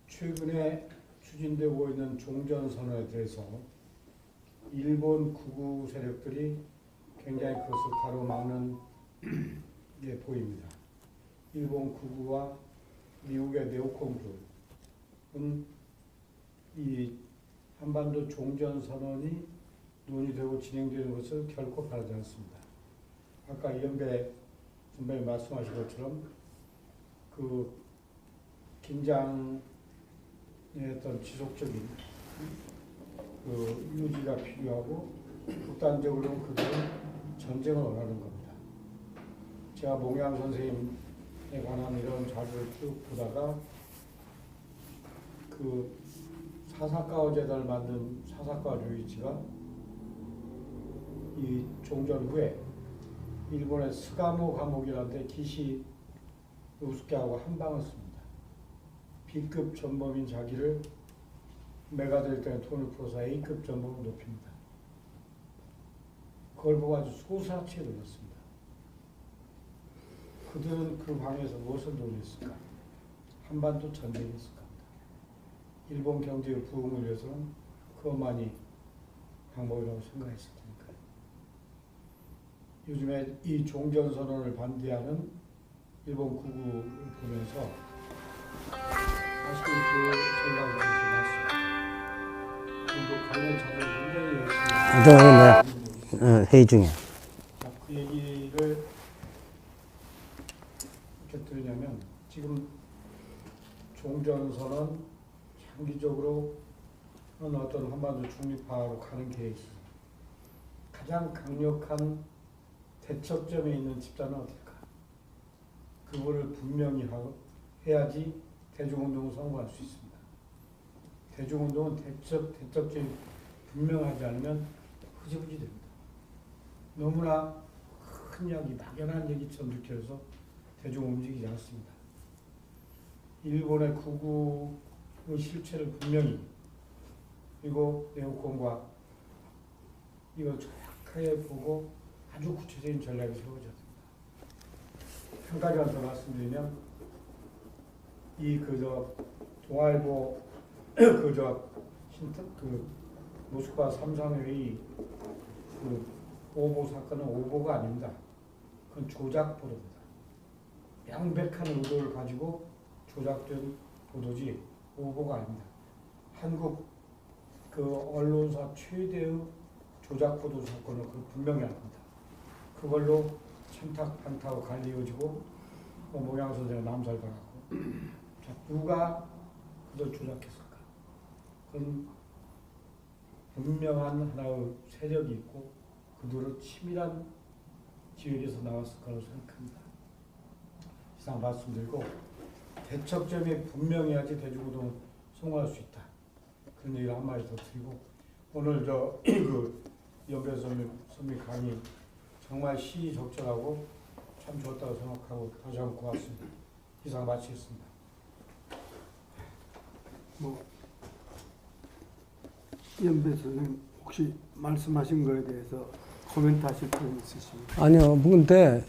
최근에 추진되고 있는 종전선언에 대해서 일본 극우 세력들이 굉장히 그것을 가로막는 게 보입니다. 일본 극우와 미국의 네오콘들은 이 한반도 종전선언이 논의되고 진행되는 것을 결코 바라지 않습니다. 아까 이현배 선배님 말씀하신 것처럼 그 긴장의 어떤 지속적인 그 유지가 필요하고 극단적으로는 그들은 전쟁을 원하는 겁니다. 제가 몽양 선생님에 관한 이런 자료를 쭉 보다가 그 사사카와 제단을 만든 사사카와 류이치가 이 종전 후에 일본의 스가모 감옥이라는 데 기시 우습게하고 한 방을 씁니다. B급 전범인 자기를 메가될 때는 돈을 풀어서 A급 전범으로 높입니다. 그걸 보고 아주 소사치에 놀랐습니다. 그들은 그 방에서 무엇을 논의했을까? 한반도 전쟁이었을 겁니다. 일본 경제의 부흥을 위해서는 그것만이 방법이라고 생각했을 테니까요. 요즘에 이 종전선언을 반대하는 일본 극우를 보면서 사실 그 생각이 좀 들었습니다. 그리고 관련 자료를 굉장히 열심히 회의 중에. 그 얘기를 어떻게 들으냐면 지금 종전선언 장기적으로 어떤 한반도 중립화로 가는 계획이 가장 강력한 대척점에 있는 집단은 어딜까? 그거를 분명히 해야지 대중운동을 성공할 수 있습니다. 대중운동은 대척점이 분명하지 않으면 흐지부지 됩니다. 너무나 큰 이야기, 막연한 얘기처럼 느껴져서 대중은 움직이지 않습니다. 일본의 극우의 실체를 분명히 그리고 네오콘과 이걸 정확하게 보고 아주 구체적인 전략이 세워져야 됩니다. 한 가지만 더 말씀드리면 이 동아일보 모스크바 3.3 회의 그 오보 사건은 오보가 아닙니다. 그건 조작 보도입니다. 명백한 의도를 가지고 조작된 보도지 오보가 아닙니다. 한국 그 언론사 최대의 조작 보도 사건을 분명히 합니다. 그걸로 천탁반타고 갈리워지고 몽양 선생은 남살당하고 자, 누가 그걸 조작했을까? 그건 분명한 하나의 세력이 있고 그들의 치밀한 지역에서 나왔을 거라고 생각합니다. 이상 말씀드리고 대척점이 분명해야지 대중운동을 성공할 수 있다. 그런 얘기를 한마디 더 드리고 오늘 연배 선배 강의 정말 시의적절하고 참 좋았다고 생각하고 다시 한번 고맙습니다. 이상 마치겠습니다. 이현배 선생님 혹시 말씀하신 거에 대해서 코멘트하실 분 있으십니까? 아니요, 근데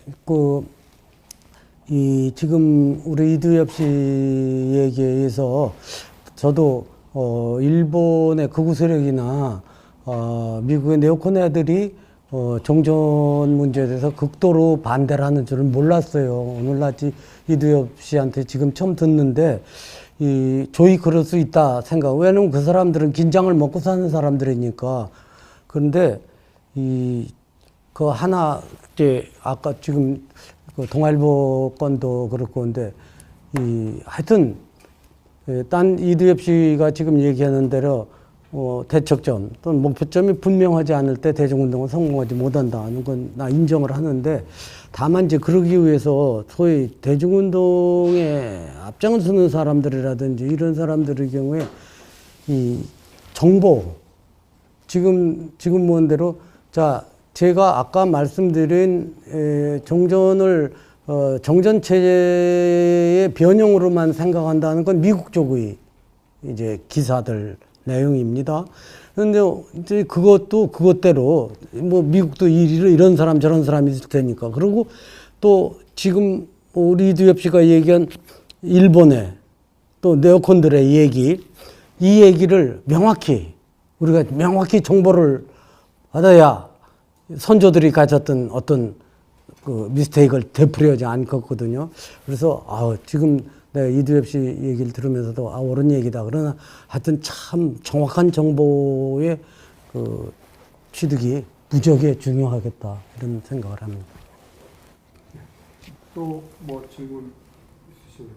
지금 우리 이두엽 씨 얘기에 의해서 저도 일본의 극우 세력이나 미국의 네오콘 애들이 종전 문제에 대해서 극도로 반대를 하는 줄은 몰랐어요. 오늘날 이두엽 씨한테 지금 처음 듣는데 조이 그럴 수 있다 생각. 왜냐면 그 사람들은 긴장을 먹고 사는 사람들이니까. 그런데 그 하나 이제 아까 지금 그 동아일보 건도 그렇고 근데 하여튼 딴 이두엽 씨가 지금 얘기하는 대로 대척점 또는 목표점이 분명하지 않을 때 대중운동은 성공하지 못한다는 건 나 인정을 하는데 다만 이제 그러기 위해서 소위 대중운동에 앞장을 서는 사람들이라든지 이런 사람들의 경우에 이 정보 지금 본 대로 자 제가 아까 말씀드린 정전 체제의 변형으로만 생각한다는 건 미국 쪽의 이제 기사들 내용입니다. 그런데 이제 그것도 그것대로 뭐 미국도 이런 사람 저런 사람이 있을 테니까. 그리고 또 지금 우리 이두엽 씨가 얘기한 일본의 또 네오콘들의 얘기, 이 얘기를 명확히 우리가 명확히 정보를 받아야 선조들이 가졌던 어떤 그 미스테이크를 되풀이하지 않겠거든요. 그래서 지금 내가 이두엽 씨 얘기를 들으면서도 옳은 얘기다. 그러나 하여튼 참 정확한 정보의 그 취득이 무지하게 중요하겠다 이런 생각을 합니다. 또 뭐 질문 있으시면.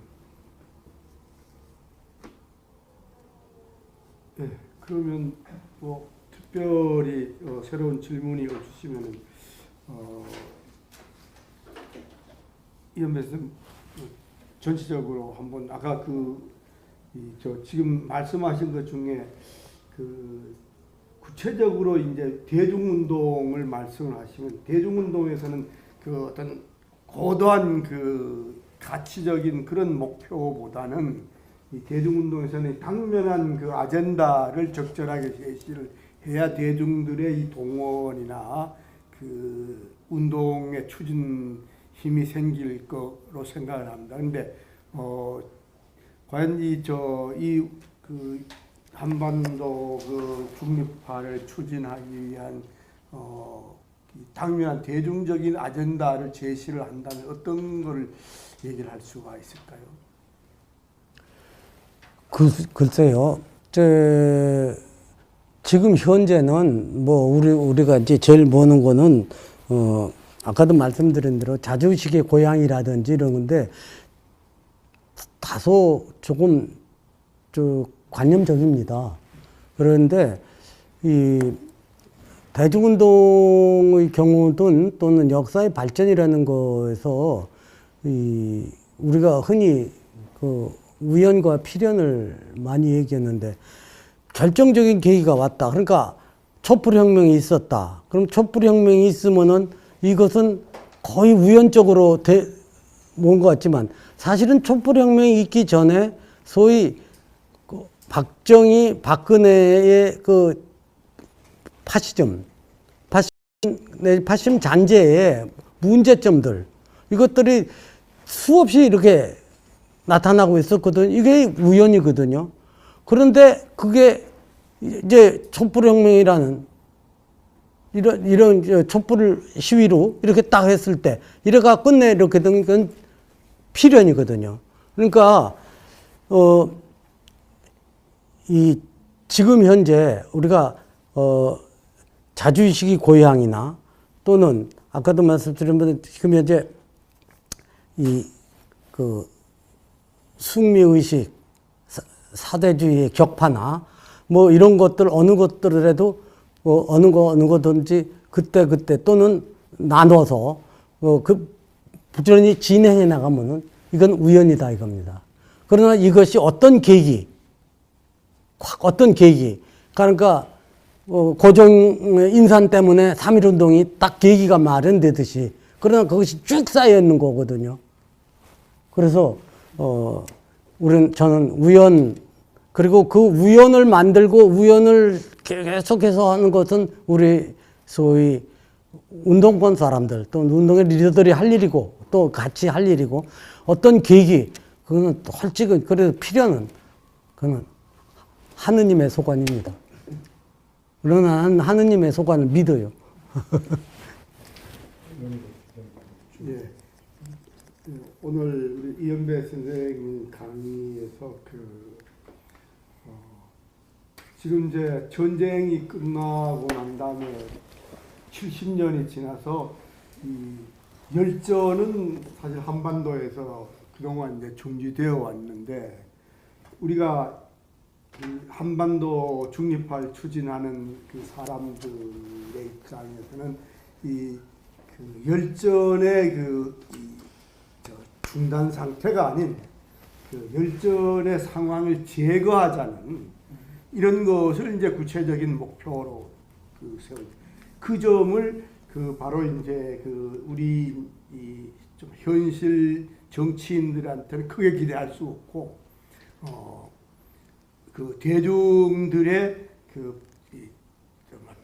네, 그러면 뭐 특별히 새로운 질문이 없으시면은 이현배 선생님 전체적으로 한번 아까 지금 말씀하신 것 중에 그 구체적으로 이제 대중운동을 말씀을 하시면 대중운동에서는 그 어떤 고도한 그 가치적인 그런 목표보다는 이 대중운동에서는 당면한 그 아젠다를 적절하게 제시를 해야 대중들의 이 동원이나 그 운동의 추진 힘이 생길 거로 생각을 합니다. 그런데 과연 그 한반도 그 중립화를 추진하기 위한 당면한 대중적인 아젠다를 제시를 한다면 어떤 걸 얘기를 할 수가 있을까요? 글쎄요. 지금 현재는 뭐 우리가 이제 제일 보는 거는 아까도 말씀드린 대로 자주식의 고향이라든지 이런 건데 다소 조금 관념적입니다. 그런데 이 대중운동의 경우든 또는 역사의 발전이라는 거에서 우리가 흔히 그 우연과 필연을 많이 얘기했는데 결정적인 계기가 왔다. 그러니까 촛불혁명이 있었다. 그럼 촛불혁명이 있으면은 이것은 거의 우연적으로 뭔 것 같지만 사실은 촛불혁명이 있기 전에 소위 그 박근혜의 그 파시즘 잔재의 문제점들 이것들이 수없이 이렇게 나타나고 있었거든요. 이게 우연이거든요. 그런데 그게 이제 촛불혁명이라는 이런 촛불 시위로 이렇게 딱 했을 때 이래가 끝내 이렇게 된 건 필연이거든요. 그러니까 지금 현재 우리가 자주의식이 고향이나 또는 아까도 말씀드린 것 지금 현재 그 숙미의식, 사대주의의 격파나 뭐 이런 것들 어느 것들이라도 어느 거든지 그때 또는 나눠서 부지런히 진행해 나가면은 이건 우연이다 이겁니다. 그러나 이것이 어떤 계기 그러니까 고종 인산 때문에 3.1운동이 딱 계기가 마련되듯이 그러나 그것이 쭉 쌓여 있는 거거든요. 그래서 저는 우연 그리고 그 우연을 만들고 우연을 계속해서 하는 것은 우리 소위 운동권 사람들 또 운동의 리더들이 할 일이고 또 같이 할 일이고 어떤 계기 그거는 솔직히 그래도 필요는 그거는 하느님의 소관입니다. 그러나 나는 하느님의 소관을 믿어요. 예. 오늘 우리 이현배 선생님 강의에서 지금 이제 전쟁이 끝나고 난 다음에 70년이 지나서 이 열전은 사실 한반도에서 그동안 이제 중지되어 왔는데 우리가 한반도 중립화를 추진하는 그 사람들의 입장에서는 그 열전의 중단 상태가 아닌 그 열전의 상황을 제거하자는 이런 것을 이제 구체적인 목표로 세운 그 점을 바로 이제 우리 좀 현실 정치인들한테는 크게 기대할 수 없고 그 대중들의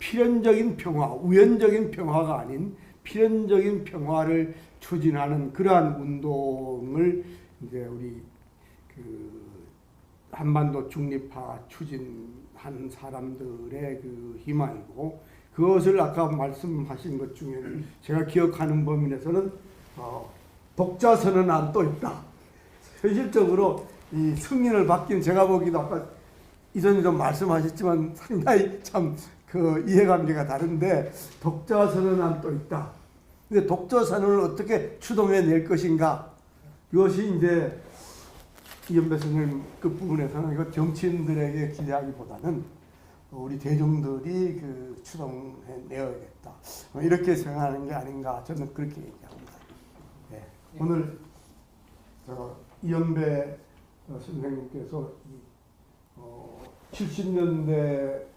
필연적인 평화, 우연적인 평화가 아닌 필연적인 평화를 추진하는 그러한 운동을 이제 우리 그 한반도 중립화 추진한 사람들의 그 희망이고, 그것을 아까 말씀하신 것 중에는 제가 기억하는 범위 내에서는 독자 선언안 또 있다. 현실적으로 이 승인을 받긴 제가 보기도 아까 이전에도 말씀하셨지만 상당히 참 그 이해관계가 다른데, 독자 선언안 또 있다. 근데 독자 선언을 어떻게 추동해낼 것인가? 이것이 이제 이현배 선생님 그 부분에서는 이거 정치인들에게 기대하기보다는 우리 대중들이 그 추동해내야겠다. 이렇게 생각하는 게 아닌가, 저는 그렇게 얘기합니다. 네. 오늘 이현배 선생님께서 70년대,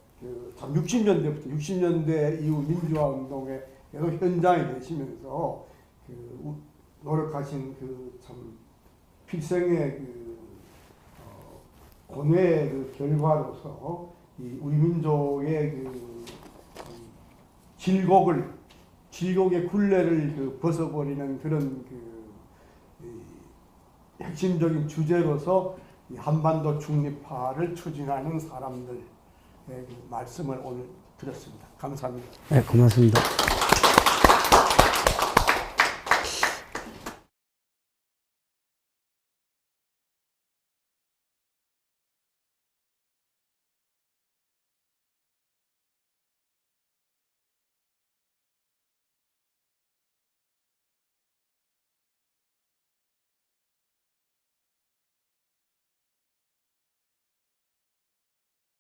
참 60년대 이후 민주화 운동에 계속 현장에 계시면서 노력하신 그 참 필생의 고뇌의 그 결과로서 이 우리 민족의 그 질곡의 굴레를 벗어버리는 그런 핵심적인 주제로서 이 한반도 중립화를 추진하는 사람들의 말씀을 오늘 드렸습니다. 감사합니다. 네, 고맙습니다.